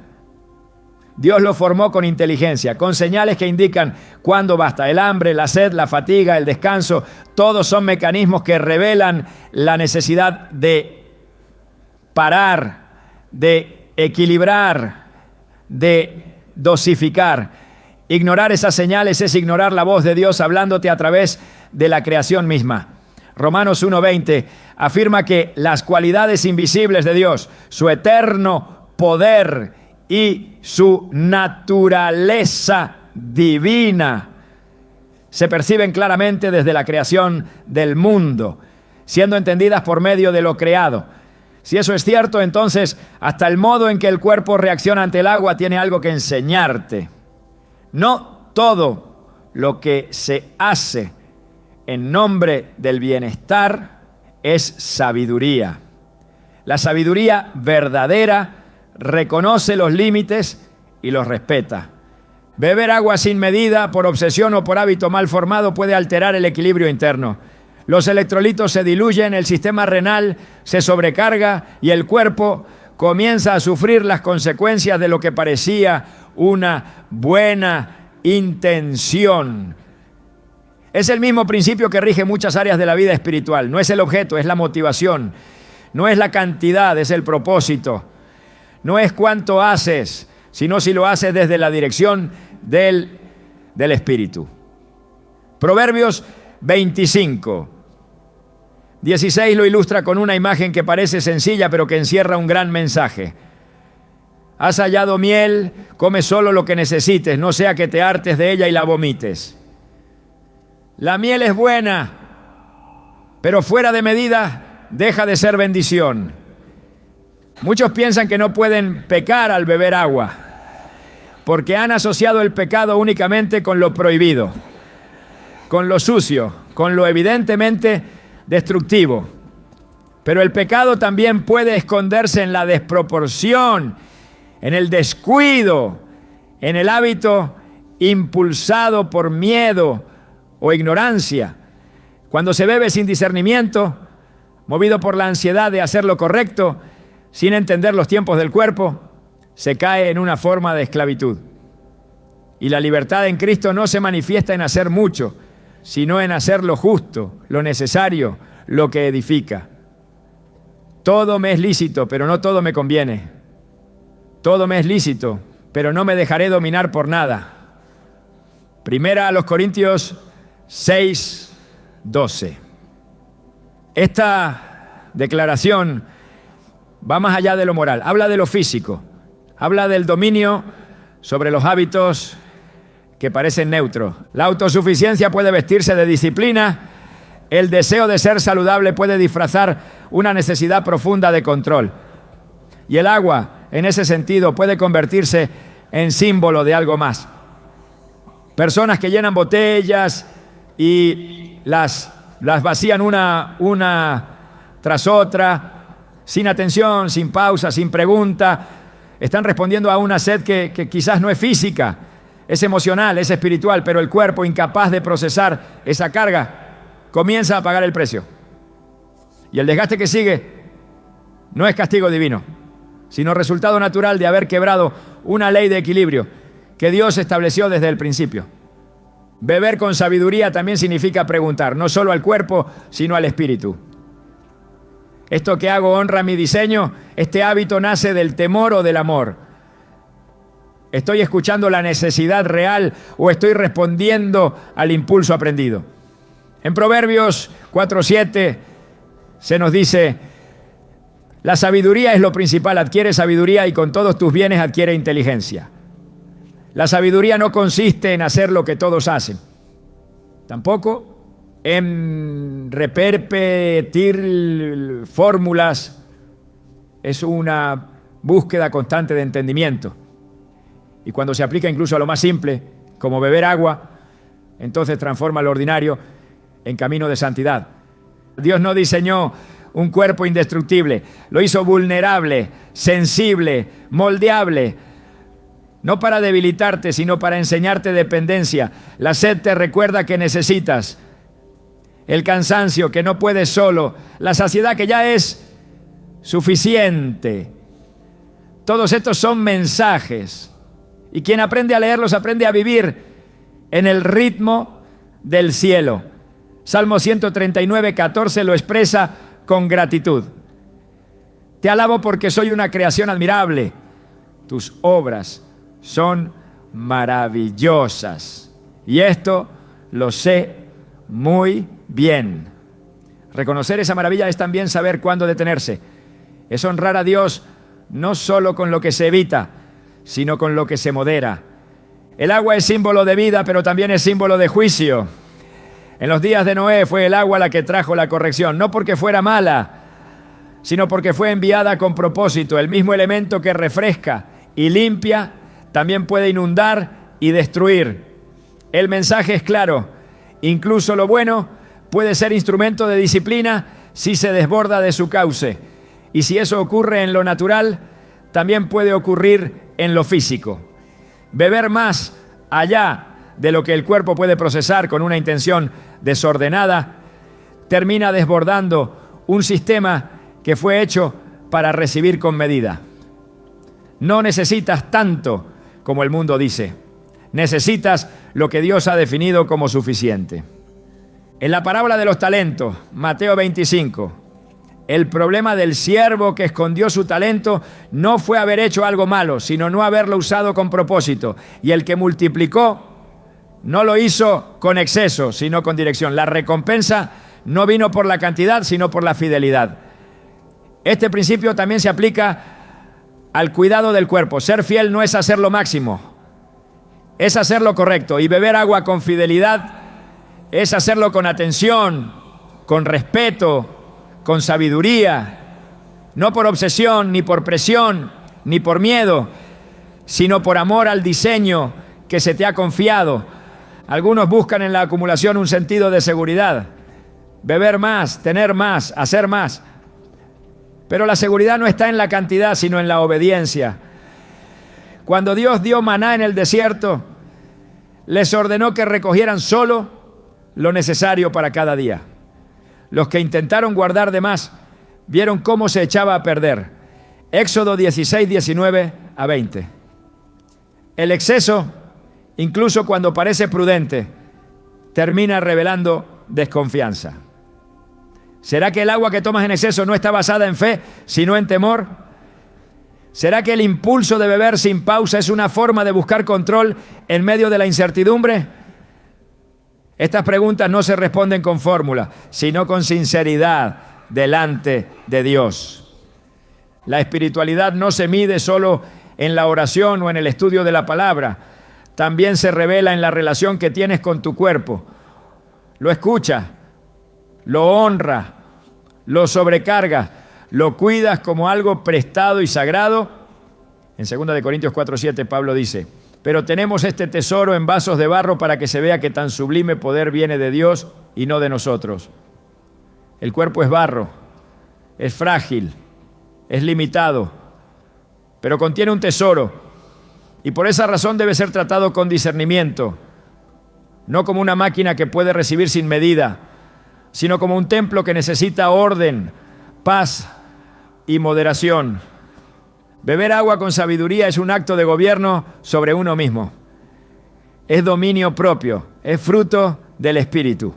Dios lo formó con inteligencia, con señales que indican cuándo basta. El hambre, la sed, la fatiga, el descanso, todos son mecanismos que revelan la necesidad de parar, de equilibrar, de dosificar. Ignorar esas señales es ignorar la voz de Dios hablándote a través de la creación misma. Romanos 1:20 afirma que las cualidades invisibles de Dios, su eterno poder y su naturaleza divina, se perciben claramente desde la creación del mundo, siendo entendidas por medio de lo creado. Si eso es cierto, entonces hasta el modo en que el cuerpo reacciona ante el agua tiene algo que enseñarte. No todo lo que se hace en nombre del bienestar es sabiduría. La sabiduría verdadera reconoce los límites y los respeta. Beber agua sin medida, por obsesión o por hábito mal formado, puede alterar el equilibrio interno. Los electrolitos se diluyen, el sistema renal se sobrecarga y el cuerpo comienza a sufrir las consecuencias de lo que parecía una buena intención. Es el mismo principio que rige muchas áreas de la vida espiritual. No es el objeto, es la motivación. No es la cantidad, es el propósito. No es cuánto haces, sino si lo haces desde la dirección del Espíritu. Proverbios 25. 16 lo ilustra con una imagen que parece sencilla, pero que encierra un gran mensaje. Has hallado miel, come solo lo que necesites, no sea que te hartes de ella y la vomites. La miel es buena, pero fuera de medida deja de ser bendición. Muchos piensan que no pueden pecar al beber agua, porque han asociado el pecado únicamente con lo prohibido, con lo sucio, con lo evidentemente destructivo. Pero el pecado también puede esconderse en la desproporción, en el descuido, en el hábito impulsado por miedo o ignorancia. Cuando se bebe sin discernimiento, movido por la ansiedad de hacer lo correcto, sin entender los tiempos del cuerpo, se cae en una forma de esclavitud. Y la libertad en Cristo no se manifiesta en hacer mucho, sino en hacer lo justo, lo necesario, lo que edifica. Todo me es lícito, pero no todo me conviene. Todo me es lícito, pero no me dejaré dominar por nada. Primera a los Corintios 6:12. Esta declaración va más allá de lo moral, habla de lo físico, habla del dominio sobre los hábitos que parecen neutros. La autosuficiencia puede vestirse de disciplina, el deseo de ser saludable puede disfrazar una necesidad profunda de control. Y el agua, en ese sentido, puede convertirse en símbolo de algo más. Personas que llenan botellas y las vacían una tras otra, sin atención, sin pausa, sin pregunta, están respondiendo a una sed que quizás no es física, es emocional, es espiritual, pero el cuerpo, incapaz de procesar esa carga, comienza a pagar el precio. Y el desgaste que sigue no es castigo divino, sino resultado natural de haber quebrado una ley de equilibrio que Dios estableció desde el principio. Beber con sabiduría también significa preguntar, no solo al cuerpo, sino al espíritu. ¿Esto que hago honra mi diseño? ¿Este hábito nace del temor o del amor? ¿Estoy escuchando la necesidad real o estoy respondiendo al impulso aprendido? En Proverbios 4:7 se nos dice: la sabiduría es lo principal, adquiere sabiduría y con todos tus bienes adquiere inteligencia. La sabiduría no consiste en hacer lo que todos hacen, tampoco en repetir fórmulas. Es una búsqueda constante de entendimiento. Y cuando se aplica incluso a lo más simple, como beber agua, entonces transforma lo ordinario en camino de santidad. Dios no diseñó un cuerpo indestructible, lo hizo vulnerable, sensible, moldeable, no para debilitarte, sino para enseñarte dependencia. La sed te recuerda que necesitas, el cansancio que no puedes solo, la saciedad que ya es suficiente. Todos estos son mensajes, y quien aprende a leerlos aprende a vivir en el ritmo del cielo. Salmo 139:14 lo expresa con gratitud. Te alabo porque soy una creación admirable. Tus obras son maravillosas. Y esto lo sé muy bien. Reconocer esa maravilla es también saber cuándo detenerse. Es honrar a Dios no solo con lo que se evita, sino con lo que se modera. El agua es símbolo de vida, pero también es símbolo de juicio. En los días de Noé fue el agua la que trajo la corrección, no porque fuera mala, sino porque fue enviada con propósito. El mismo elemento que refresca y limpia también puede inundar y destruir. El mensaje es claro: incluso lo bueno puede ser instrumento de disciplina si se desborda de su cauce. Y si eso ocurre en lo natural, también puede ocurrir en lo físico. Beber más allá de lo que el cuerpo puede procesar con una intención desordenada termina desbordando un sistema que fue hecho para recibir con medida. No necesitas tanto como el mundo dice. Necesitas lo que Dios ha definido como suficiente. En la parábola de los talentos, Mateo 25, el problema del siervo que escondió su talento no fue haber hecho algo malo, sino no haberlo usado con propósito. Y el que multiplicó no lo hizo con exceso, sino con dirección. La recompensa no vino por la cantidad, sino por la fidelidad. Este principio también se aplica al cuidado del cuerpo. Ser fiel no es hacer lo máximo, es hacer lo correcto. Y beber agua con fidelidad es hacerlo con atención, con respeto, con sabiduría, no por obsesión, ni por presión, ni por miedo, sino por amor al diseño que se te ha confiado. Algunos buscan en la acumulación un sentido de seguridad, beber más, tener más, hacer más. Pero la seguridad no está en la cantidad, sino en la obediencia. Cuando Dios dio maná en el desierto, les ordenó que recogieran solo lo necesario para cada día. Los que intentaron guardar de más vieron cómo se echaba a perder. Éxodo 16, 19 a 20. El exceso, incluso cuando parece prudente, termina revelando desconfianza. ¿Será que el agua que tomas en exceso no está basada en fe, sino en temor? ¿Será que el impulso de beber sin pausa es una forma de buscar control en medio de la incertidumbre? Estas preguntas no se responden con fórmula, sino con sinceridad delante de Dios. La espiritualidad no se mide solo en la oración o en el estudio de la palabra, también se revela en la relación que tienes con tu cuerpo. Lo escuchas, lo honras, lo sobrecargas, lo cuidas como algo prestado y sagrado. En 2 Corintios 4:7 Pablo dice: pero tenemos este tesoro en vasos de barro para que se vea que tan sublime poder viene de Dios y no de nosotros. El cuerpo es barro, es frágil, es limitado, pero contiene un tesoro y por esa razón debe ser tratado con discernimiento, no como una máquina que puede recibir sin medida, sino como un templo que necesita orden, paz y moderación. Beber agua con sabiduría es un acto de gobierno sobre uno mismo. Es dominio propio, es fruto del Espíritu.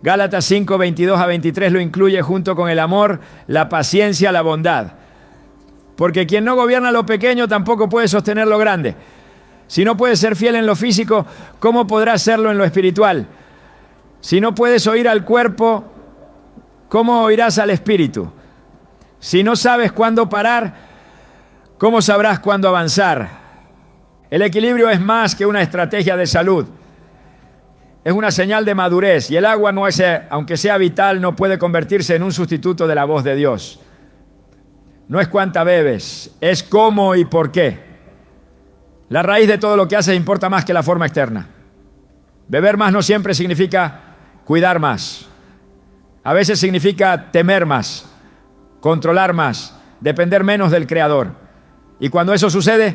Gálatas 5, 22 a 23 lo incluye junto con el amor, la paciencia, la bondad. Porque quien no gobierna lo pequeño tampoco puede sostener lo grande. Si no puedes ser fiel en lo físico, ¿cómo podrás serlo en lo espiritual? Si no puedes oír al cuerpo, ¿cómo oirás al espíritu? Si no sabes cuándo parar, ¿cómo sabrás cuándo avanzar? El equilibrio es más que una estrategia de salud. Es una señal de madurez y el agua, aunque sea vital, no puede convertirse en un sustituto de la voz de Dios. No es cuánta bebes, es cómo y por qué. La raíz de todo lo que haces importa más que la forma externa. Beber más no siempre significa cuidar más. A veces significa temer más, controlar más, depender menos del Creador. Y cuando eso sucede,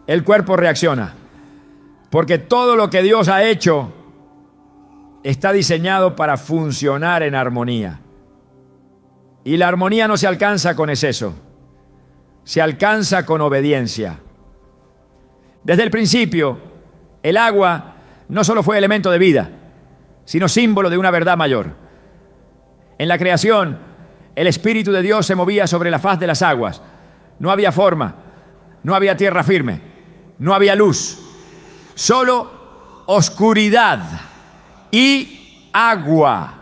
el cuerpo reacciona. Porque todo lo que Dios ha hecho está diseñado para funcionar en armonía. Y la armonía no se alcanza con exceso, se alcanza con obediencia. Desde el principio, el agua no solo fue elemento de vida, sino símbolo de una verdad mayor. En la creación, el Espíritu de Dios se movía sobre la faz de las aguas. No había forma, no había tierra firme, no había luz, solo oscuridad y agua.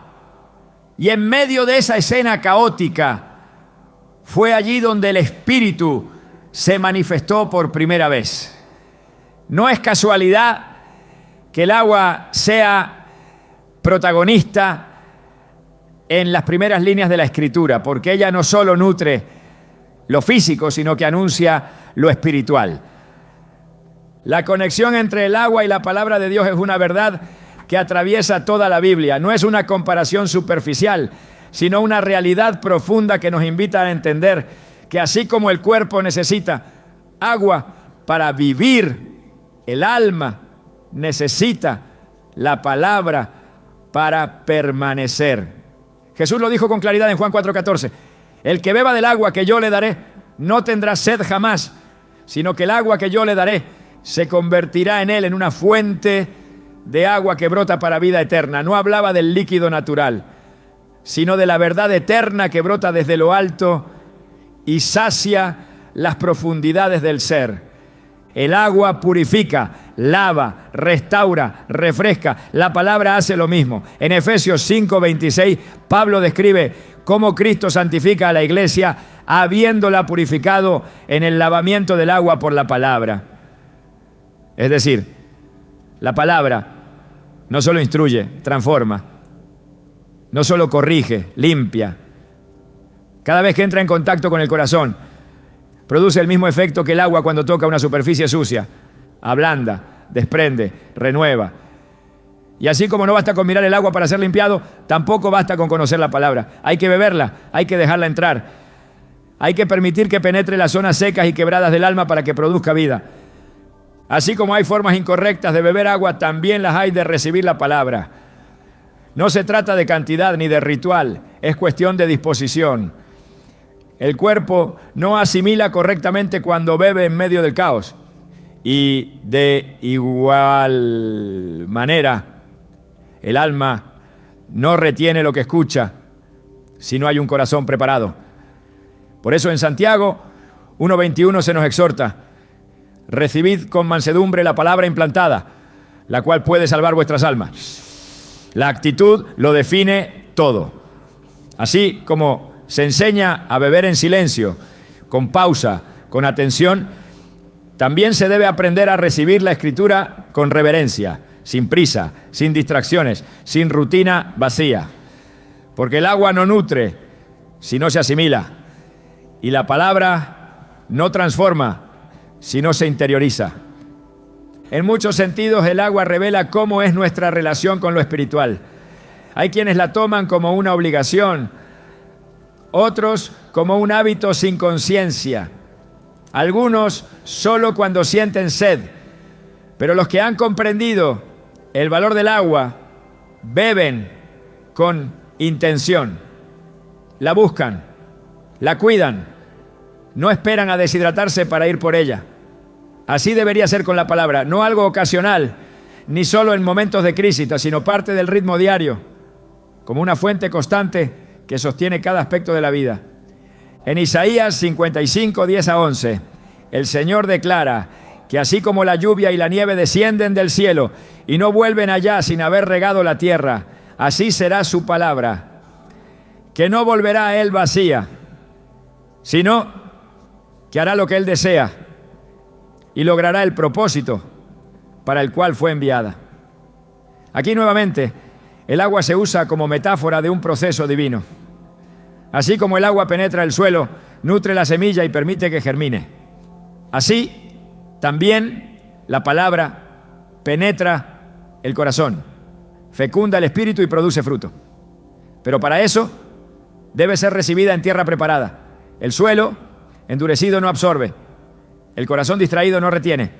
Y en medio de esa escena caótica, fue allí donde el Espíritu se manifestó por primera vez. No es casualidad que el agua sea protagonista en las primeras líneas de la Escritura, porque ella no solo nutre lo físico, sino que anuncia lo espiritual. La conexión entre el agua y la palabra de Dios es una verdad que atraviesa toda la Biblia. No es una comparación superficial, sino una realidad profunda que nos invita a entender que así como el cuerpo necesita agua para vivir, el alma necesita la palabra para permanecer. Jesús lo dijo con claridad en Juan 4:14. El que beba del agua que yo le daré no tendrá sed jamás, sino que el agua que yo le daré se convertirá en él en una fuente de agua que brota para vida eterna. No hablaba del líquido natural, sino de la verdad eterna que brota desde lo alto y sacia las profundidades del ser. El agua purifica, lava, restaura, refresca. La palabra hace lo mismo. En Efesios 5:26, Pablo describe cómo Cristo santifica a la iglesia, habiéndola purificado en el lavamiento del agua por la palabra. Es decir, la palabra no solo instruye, transforma, no solo corrige, limpia. Cada vez que entra en contacto con el corazón, produce el mismo efecto que el agua cuando toca una superficie sucia. Ablanda, desprende, renueva. Y así como no basta con mirar el agua para ser limpiado, tampoco basta con conocer la palabra. Hay que beberla, hay que dejarla entrar. Hay que permitir que penetre las zonas secas y quebradas del alma para que produzca vida. Así como hay formas incorrectas de beber agua, también las hay de recibir la palabra. No se trata de cantidad ni de ritual, es cuestión de disposición. El cuerpo no asimila correctamente cuando bebe en medio del caos. Y de igual manera, el alma no retiene lo que escucha si no hay un corazón preparado. Por eso en Santiago 1:21 se nos exhorta: recibid con mansedumbre la palabra implantada, la cual puede salvar vuestras almas. La actitud lo define todo. Así como se enseña a beber en silencio, con pausa, con atención, también se debe aprender a recibir la Escritura con reverencia, sin prisa, sin distracciones, sin rutina vacía. Porque el agua no nutre si no se asimila, y la palabra no transforma si no se interioriza. En muchos sentidos, el agua revela cómo es nuestra relación con lo espiritual. Hay quienes la toman como una obligación, otros como un hábito sin conciencia, algunos solo cuando sienten sed. Pero los que han comprendido el valor del agua beben con intención, la buscan, la cuidan, no esperan a deshidratarse para ir por ella. Así debería ser con la palabra, no algo ocasional, ni solo en momentos de crisis, sino parte del ritmo diario, como una fuente constante que sostiene cada aspecto de la vida. En Isaías 55, 10-11, el Señor declara que así como la lluvia y la nieve descienden del cielo y no vuelven allá sin haber regado la tierra, así será su palabra, que no volverá a él vacía, sino que hará lo que él desea y logrará el propósito para el cual fue enviada. Aquí nuevamente, el agua se usa como metáfora de un proceso divino. Así como el agua penetra el suelo, nutre la semilla y permite que germine. Así, también la palabra penetra el corazón, fecunda el espíritu y produce fruto. Pero para eso debe ser recibida en tierra preparada. El suelo endurecido no absorbe, el corazón distraído no retiene.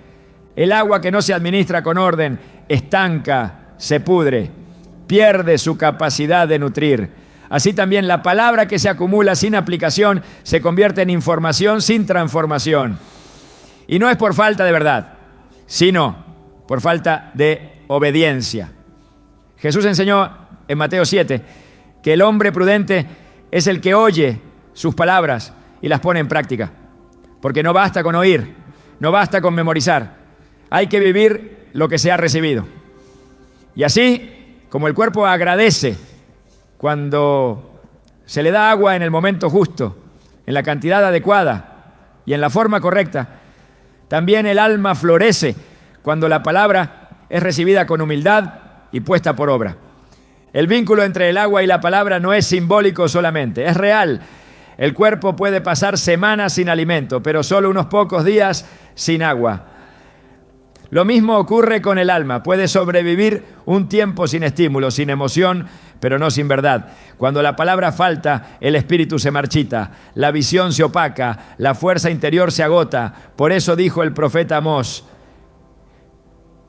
El agua que no se administra con orden estanca, se pudre, pierde su capacidad de nutrir. Así también la palabra que se acumula sin aplicación se convierte en información sin transformación. Y no es por falta de verdad, sino por falta de obediencia. Jesús enseñó en Mateo 7 que el hombre prudente es el que oye sus palabras y las pone en práctica. Porque no basta con oír, no basta con memorizar. Hay que vivir lo que se ha recibido. Y así, como el cuerpo agradece cuando se le da agua en el momento justo, en la cantidad adecuada y en la forma correcta, también el alma florece cuando la palabra es recibida con humildad y puesta por obra. El vínculo entre el agua y la palabra no es simbólico solamente, es real. El cuerpo puede pasar semanas sin alimento, pero solo unos pocos días sin agua. Lo mismo ocurre con el alma. Puede sobrevivir un tiempo sin estímulo, sin emoción, pero no sin verdad. Cuando la palabra falta, el espíritu se marchita, la visión se opaca, la fuerza interior se agota. Por eso dijo el profeta Amós: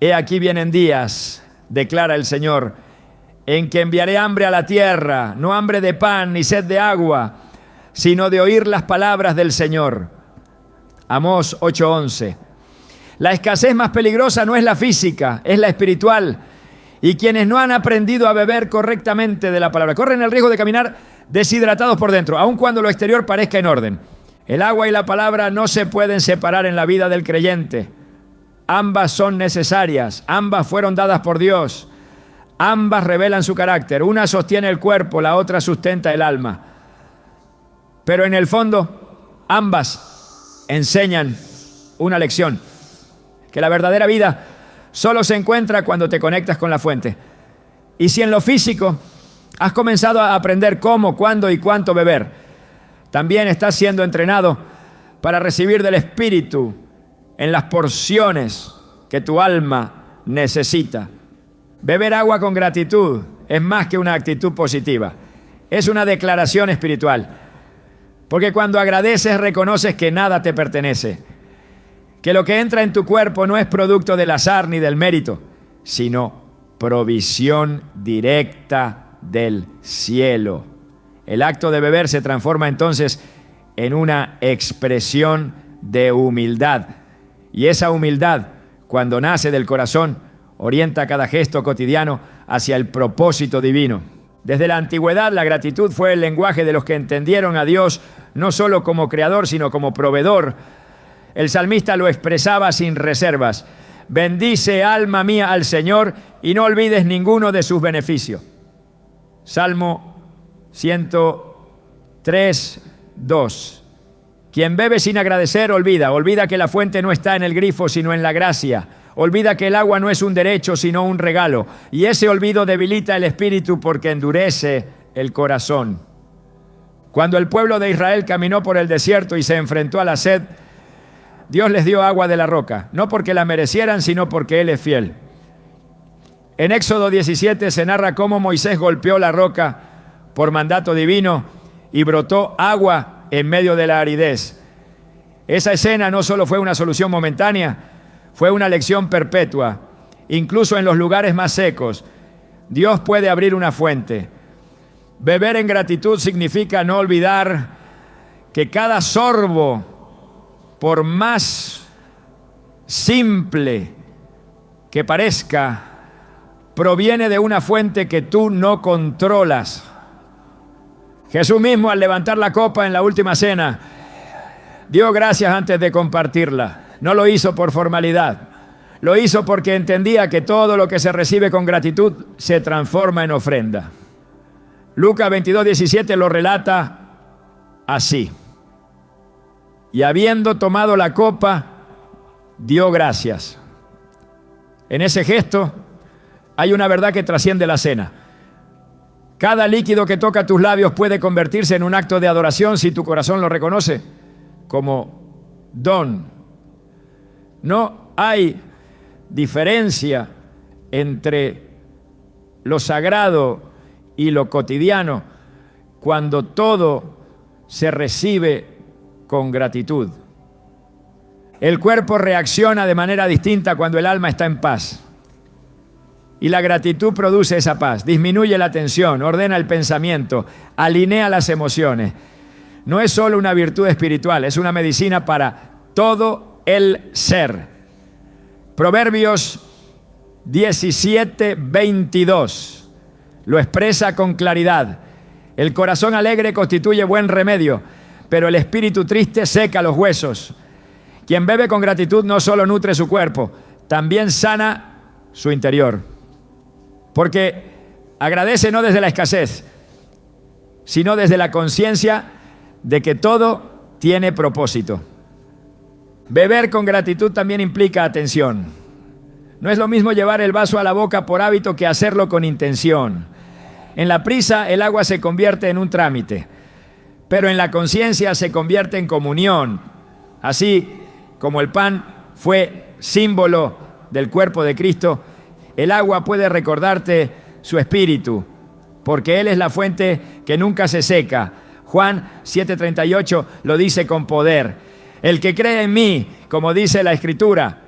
he aquí vienen días, declara el Señor, en que enviaré hambre a la tierra, no hambre de pan ni sed de agua, sino de oír las palabras del Señor. Amós 8:11. La escasez más peligrosa no es la física, es la espiritual. Y quienes no han aprendido a beber correctamente de la palabra corren el riesgo de caminar deshidratados por dentro, aun cuando lo exterior parezca en orden. El agua y la palabra no se pueden separar en la vida del creyente. Ambas son necesarias, ambas fueron dadas por Dios, ambas revelan su carácter. Una sostiene el cuerpo, la otra sustenta el alma. Pero en el fondo, ambas enseñan una lección, que la verdadera vida solo se encuentra cuando te conectas con la fuente. Y si en lo físico has comenzado a aprender cómo, cuándo y cuánto beber, también estás siendo entrenado para recibir del Espíritu en las porciones que tu alma necesita. Beber agua con gratitud es más que una actitud positiva, es una declaración espiritual. Porque cuando agradeces reconoces que nada te pertenece, que lo que entra en tu cuerpo no es producto del azar ni del mérito, sino provisión directa del cielo. El acto de beber se transforma entonces en una expresión de humildad. Y esa humildad, cuando nace del corazón, orienta cada gesto cotidiano hacia el propósito divino. Desde la antigüedad, la gratitud fue el lenguaje de los que entendieron a Dios no solo como creador, sino como proveedor. El salmista lo expresaba sin reservas. Bendice, alma mía, al Señor y no olvides ninguno de sus beneficios. Salmo 103, 2. Quien bebe sin agradecer olvida que la fuente no está en el grifo, sino en la gracia. Olvida que el agua no es un derecho, sino un regalo. Y ese olvido debilita el espíritu porque endurece el corazón. Cuando el pueblo de Israel caminó por el desierto y se enfrentó a la sed, Dios les dio agua de la roca, no porque la merecieran, sino porque Él es fiel. En Éxodo 17 se narra cómo Moisés golpeó la roca por mandato divino y brotó agua en medio de la aridez. Esa escena no solo fue una solución momentánea, fue una lección perpetua. Incluso en los lugares más secos, Dios puede abrir una fuente. Beber en gratitud significa no olvidar que cada sorbo, por más simple que parezca, proviene de una fuente que tú no controlas. Jesús mismo, al levantar la copa en la última cena, dio gracias antes de compartirla. No lo hizo por formalidad, lo hizo porque entendía que todo lo que se recibe con gratitud se transforma en ofrenda. Lucas 22:17 lo relata así. Y habiendo tomado la copa, dio gracias. En ese gesto hay una verdad que trasciende la cena. Cada líquido que toca tus labios puede convertirse en un acto de adoración si tu corazón lo reconoce como don. No hay diferencia entre lo sagrado y lo cotidiano cuando todo se recibe con gratitud. El cuerpo reacciona de manera distinta cuando el alma está en paz. Y la gratitud produce esa paz, disminuye la tensión, ordena el pensamiento, alinea las emociones. No es solo una virtud espiritual, es una medicina para todo el ser. Proverbios 17:22 lo expresa con claridad. El corazón alegre constituye buen remedio, pero el espíritu triste seca los huesos. Quien bebe con gratitud no solo nutre su cuerpo, también sana su interior. Porque agradece no desde la escasez, sino desde la conciencia de que todo tiene propósito. Beber con gratitud también implica atención. No es lo mismo llevar el vaso a la boca por hábito que hacerlo con intención. En la prisa, el agua se convierte en un trámite, pero en la conciencia se convierte en comunión. Así como el pan fue símbolo del cuerpo de Cristo, el agua puede recordarte su espíritu, porque Él es la fuente que nunca se seca. Juan 7:38 lo dice con poder. El que cree en mí, como dice la Escritura,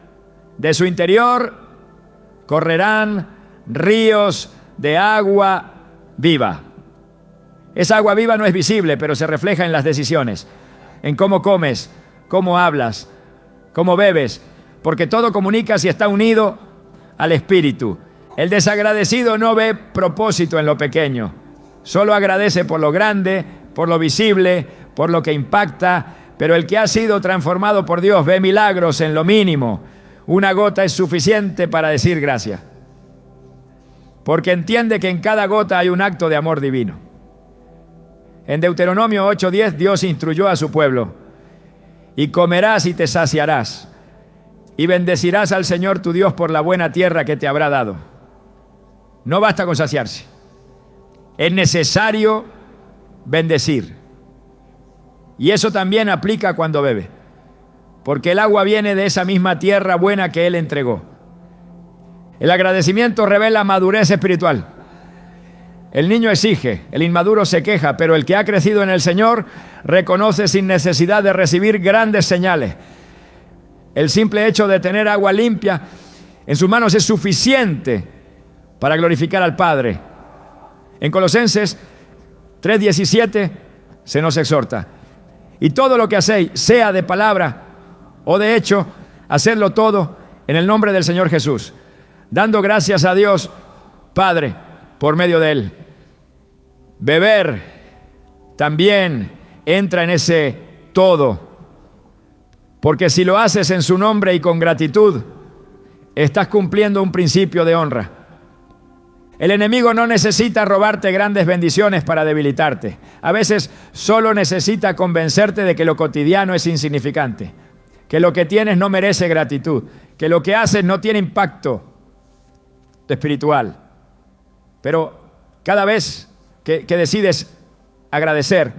de su interior correrán ríos de agua viva. Esa agua viva no es visible, pero se refleja en las decisiones, en cómo comes, cómo hablas, cómo bebes, porque todo comunica si está unido al Espíritu. El desagradecido no ve propósito en lo pequeño. Solo agradece por lo grande, por lo visible, por lo que impacta. Pero el que ha sido transformado por Dios ve milagros en lo mínimo. Una gota es suficiente para decir gracias. Porque entiende que en cada gota hay un acto de amor divino. En Deuteronomio 8:10 Dios instruyó a su pueblo: y comerás y te saciarás, y bendecirás al Señor tu Dios por la buena tierra que te habrá dado. No basta con saciarse. Es necesario bendecir. Y eso también aplica cuando bebe, porque el agua viene de esa misma tierra buena que Él entregó. El agradecimiento revela madurez espiritual. El niño exige, el inmaduro se queja, pero el que ha crecido en el Señor reconoce sin necesidad de recibir grandes señales. El simple hecho de tener agua limpia en sus manos es suficiente para glorificar al Padre. En Colosenses 3:17 se nos exhorta: y todo lo que hacéis, sea de palabra o de hecho, hacedlo todo en el nombre del Señor Jesús, dando gracias a Dios Padre por medio de Él. Beber también entra en ese todo, porque si lo haces en su nombre y con gratitud, estás cumpliendo un principio de honra. El enemigo no necesita robarte grandes bendiciones para debilitarte. A veces solo necesita convencerte de que lo cotidiano es insignificante, que lo que tienes no merece gratitud, que lo que haces no tiene impacto espiritual. Pero cada vez que decides agradecer,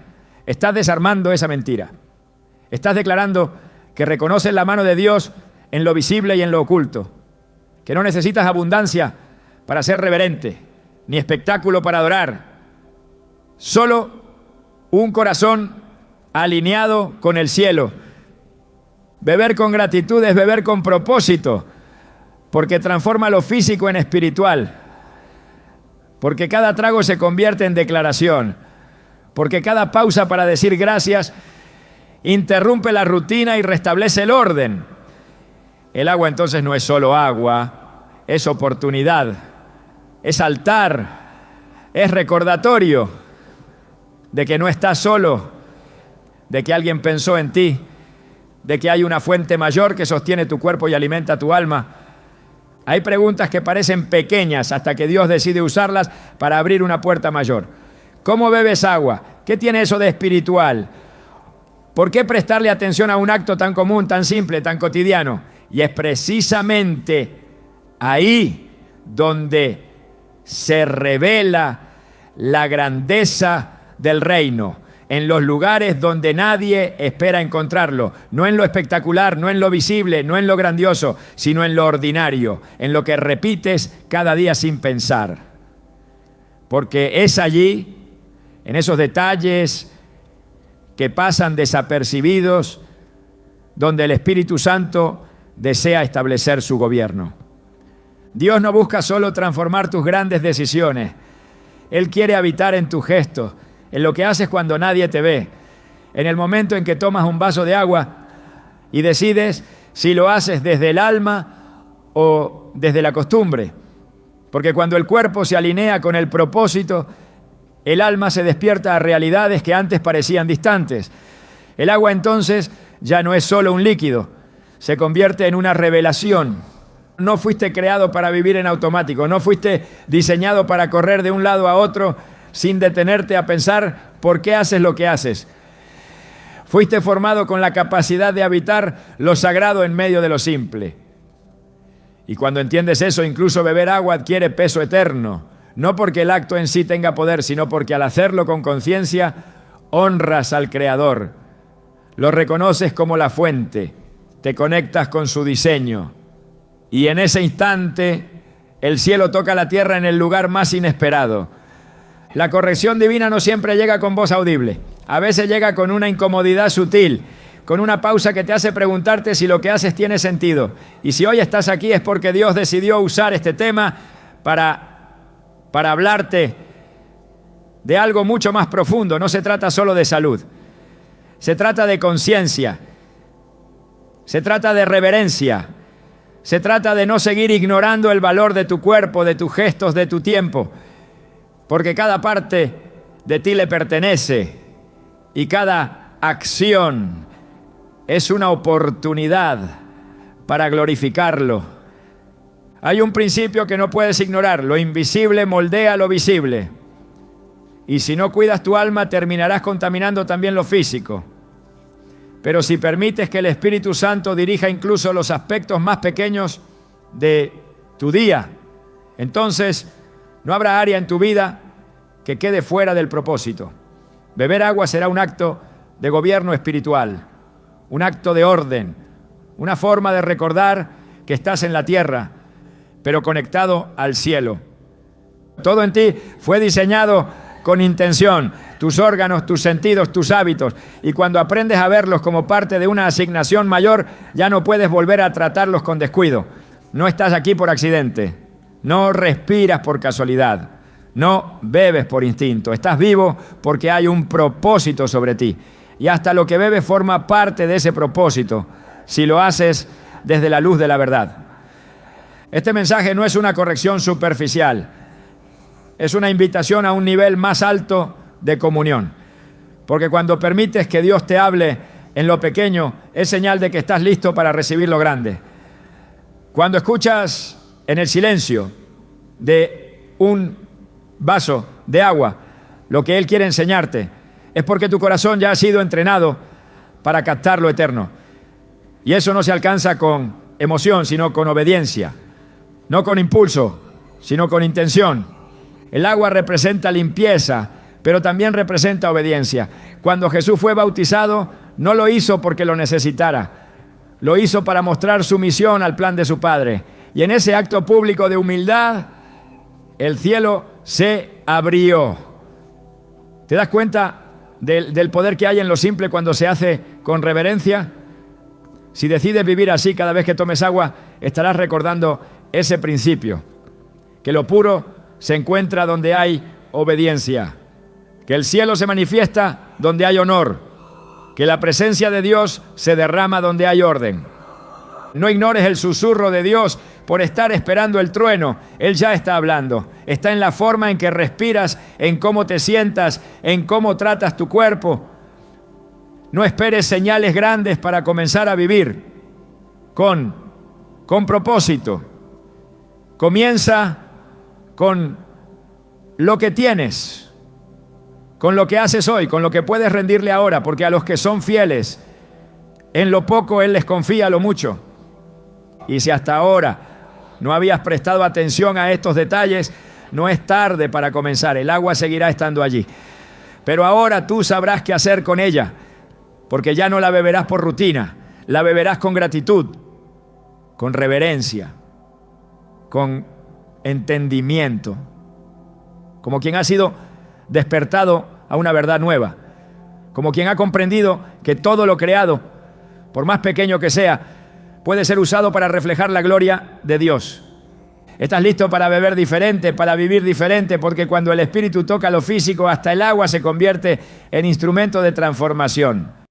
estás desarmando esa mentira. Estás declarando que reconoces la mano de Dios en lo visible y en lo oculto, que no necesitas abundancia para ser reverente, ni espectáculo para adorar. Solo un corazón alineado con el cielo. Beber con gratitud es beber con propósito, porque transforma lo físico en espiritual, porque cada trago se convierte en declaración, porque cada pausa para decir gracias interrumpe la rutina y restablece el orden. El agua entonces no es solo agua, es oportunidad, es altar, es recordatorio de que no estás solo, de que alguien pensó en ti, de que hay una fuente mayor que sostiene tu cuerpo y alimenta tu alma. Hay preguntas que parecen pequeñas hasta que Dios decide usarlas para abrir una puerta mayor. ¿Cómo bebes agua? ¿Qué tiene eso de espiritual? ¿Por qué prestarle atención a un acto tan común, tan simple, tan cotidiano? Y es precisamente ahí donde se revela la grandeza del reino, en los lugares donde nadie espera encontrarlo, no en lo espectacular, no en lo visible, no en lo grandioso, sino en lo ordinario, en lo que repites cada día sin pensar. Porque es allí, en esos detalles que pasan desapercibidos, donde el Espíritu Santo desea establecer su gobierno. Dios no busca solo transformar tus grandes decisiones. Él quiere habitar en tus gestos, en lo que haces cuando nadie te ve, en el momento en que tomas un vaso de agua y decides si lo haces desde el alma o desde la costumbre. Porque cuando el cuerpo se alinea con el propósito, el alma se despierta a realidades que antes parecían distantes. El agua entonces ya no es solo un líquido, se convierte en una revelación. No fuiste creado para vivir en automático, no fuiste diseñado para correr de un lado a otro sin detenerte a pensar por qué haces lo que haces. Fuiste formado con la capacidad de habitar lo sagrado en medio de lo simple. Y cuando entiendes eso, incluso beber agua adquiere peso eterno, no porque el acto en sí tenga poder, sino porque al hacerlo con conciencia, honras al Creador, lo reconoces como la fuente, te conectas con su diseño. Y en ese instante, el cielo toca la tierra en el lugar más inesperado. La corrección divina no siempre llega con voz audible. A veces llega con una incomodidad sutil, con una pausa que te hace preguntarte si lo que haces tiene sentido. Y si hoy estás aquí es porque Dios decidió usar este tema para hablarte de algo mucho más profundo. No se trata solo de salud. Se trata de conciencia. Se trata de reverencia. Se trata de no seguir ignorando el valor de tu cuerpo, de tus gestos, de tu tiempo, porque cada parte de ti le pertenece y cada acción es una oportunidad para glorificarlo. Hay un principio que no puedes ignorar: lo invisible moldea lo visible. Y si no cuidas tu alma, terminarás contaminando también lo físico. Pero si permites que el Espíritu Santo dirija incluso los aspectos más pequeños de tu día, entonces no habrá área en tu vida que quede fuera del propósito. Beber agua será un acto de gobierno espiritual, un acto de orden, una forma de recordar que estás en la tierra, pero conectado al cielo. Todo en ti fue diseñado con intención, tus órganos, tus sentidos, tus hábitos, y cuando aprendes a verlos como parte de una asignación mayor, ya no puedes volver a tratarlos con descuido. No estás aquí por accidente, no respiras por casualidad, no bebes por instinto, estás vivo porque hay un propósito sobre ti, y hasta lo que bebes forma parte de ese propósito, si lo haces desde la luz de la verdad. Este mensaje no es una corrección superficial, es una invitación a un nivel más alto de comunión. Porque cuando permites que Dios te hable en lo pequeño, es señal de que estás listo para recibir lo grande. Cuando escuchas en el silencio de un vaso de agua lo que Él quiere enseñarte, es porque tu corazón ya ha sido entrenado para captar lo eterno. Y eso no se alcanza con emoción, sino con obediencia. No con impulso, sino con intención. El agua representa limpieza, pero también representa obediencia. Cuando Jesús fue bautizado, no lo hizo porque lo necesitara. Lo hizo para mostrar su misión al plan de su Padre. Y en ese acto público de humildad, el cielo se abrió. ¿Te das cuenta del poder que hay en lo simple cuando se hace con reverencia? Si decides vivir así cada vez que tomes agua, estarás recordando ese principio, que lo puro se encuentra donde hay obediencia, que el cielo se manifiesta donde hay honor, que la presencia de Dios se derrama donde hay orden. No ignores el susurro de Dios por estar esperando el trueno. Él ya está hablando. Está en la forma en que respiras, en cómo te sientas, en cómo tratas tu cuerpo. No esperes señales grandes para comenzar a vivir con propósito. Comienza con lo que tienes, con lo que haces hoy, con lo que puedes rendirle ahora, porque a los que son fieles, en lo poco Él les confía lo mucho. Y si hasta ahora no habías prestado atención a estos detalles, no es tarde para comenzar, el agua seguirá estando allí. Pero ahora tú sabrás qué hacer con ella, porque ya no la beberás por rutina, la beberás con gratitud, con reverencia, con entendimiento, como quien ha sido despertado a una verdad nueva, como quien ha comprendido que todo lo creado, por más pequeño que sea, puede ser usado para reflejar la gloria de Dios. Estás listo para beber diferente, para vivir diferente, porque cuando el Espíritu toca lo físico, hasta el agua se convierte en instrumento de transformación.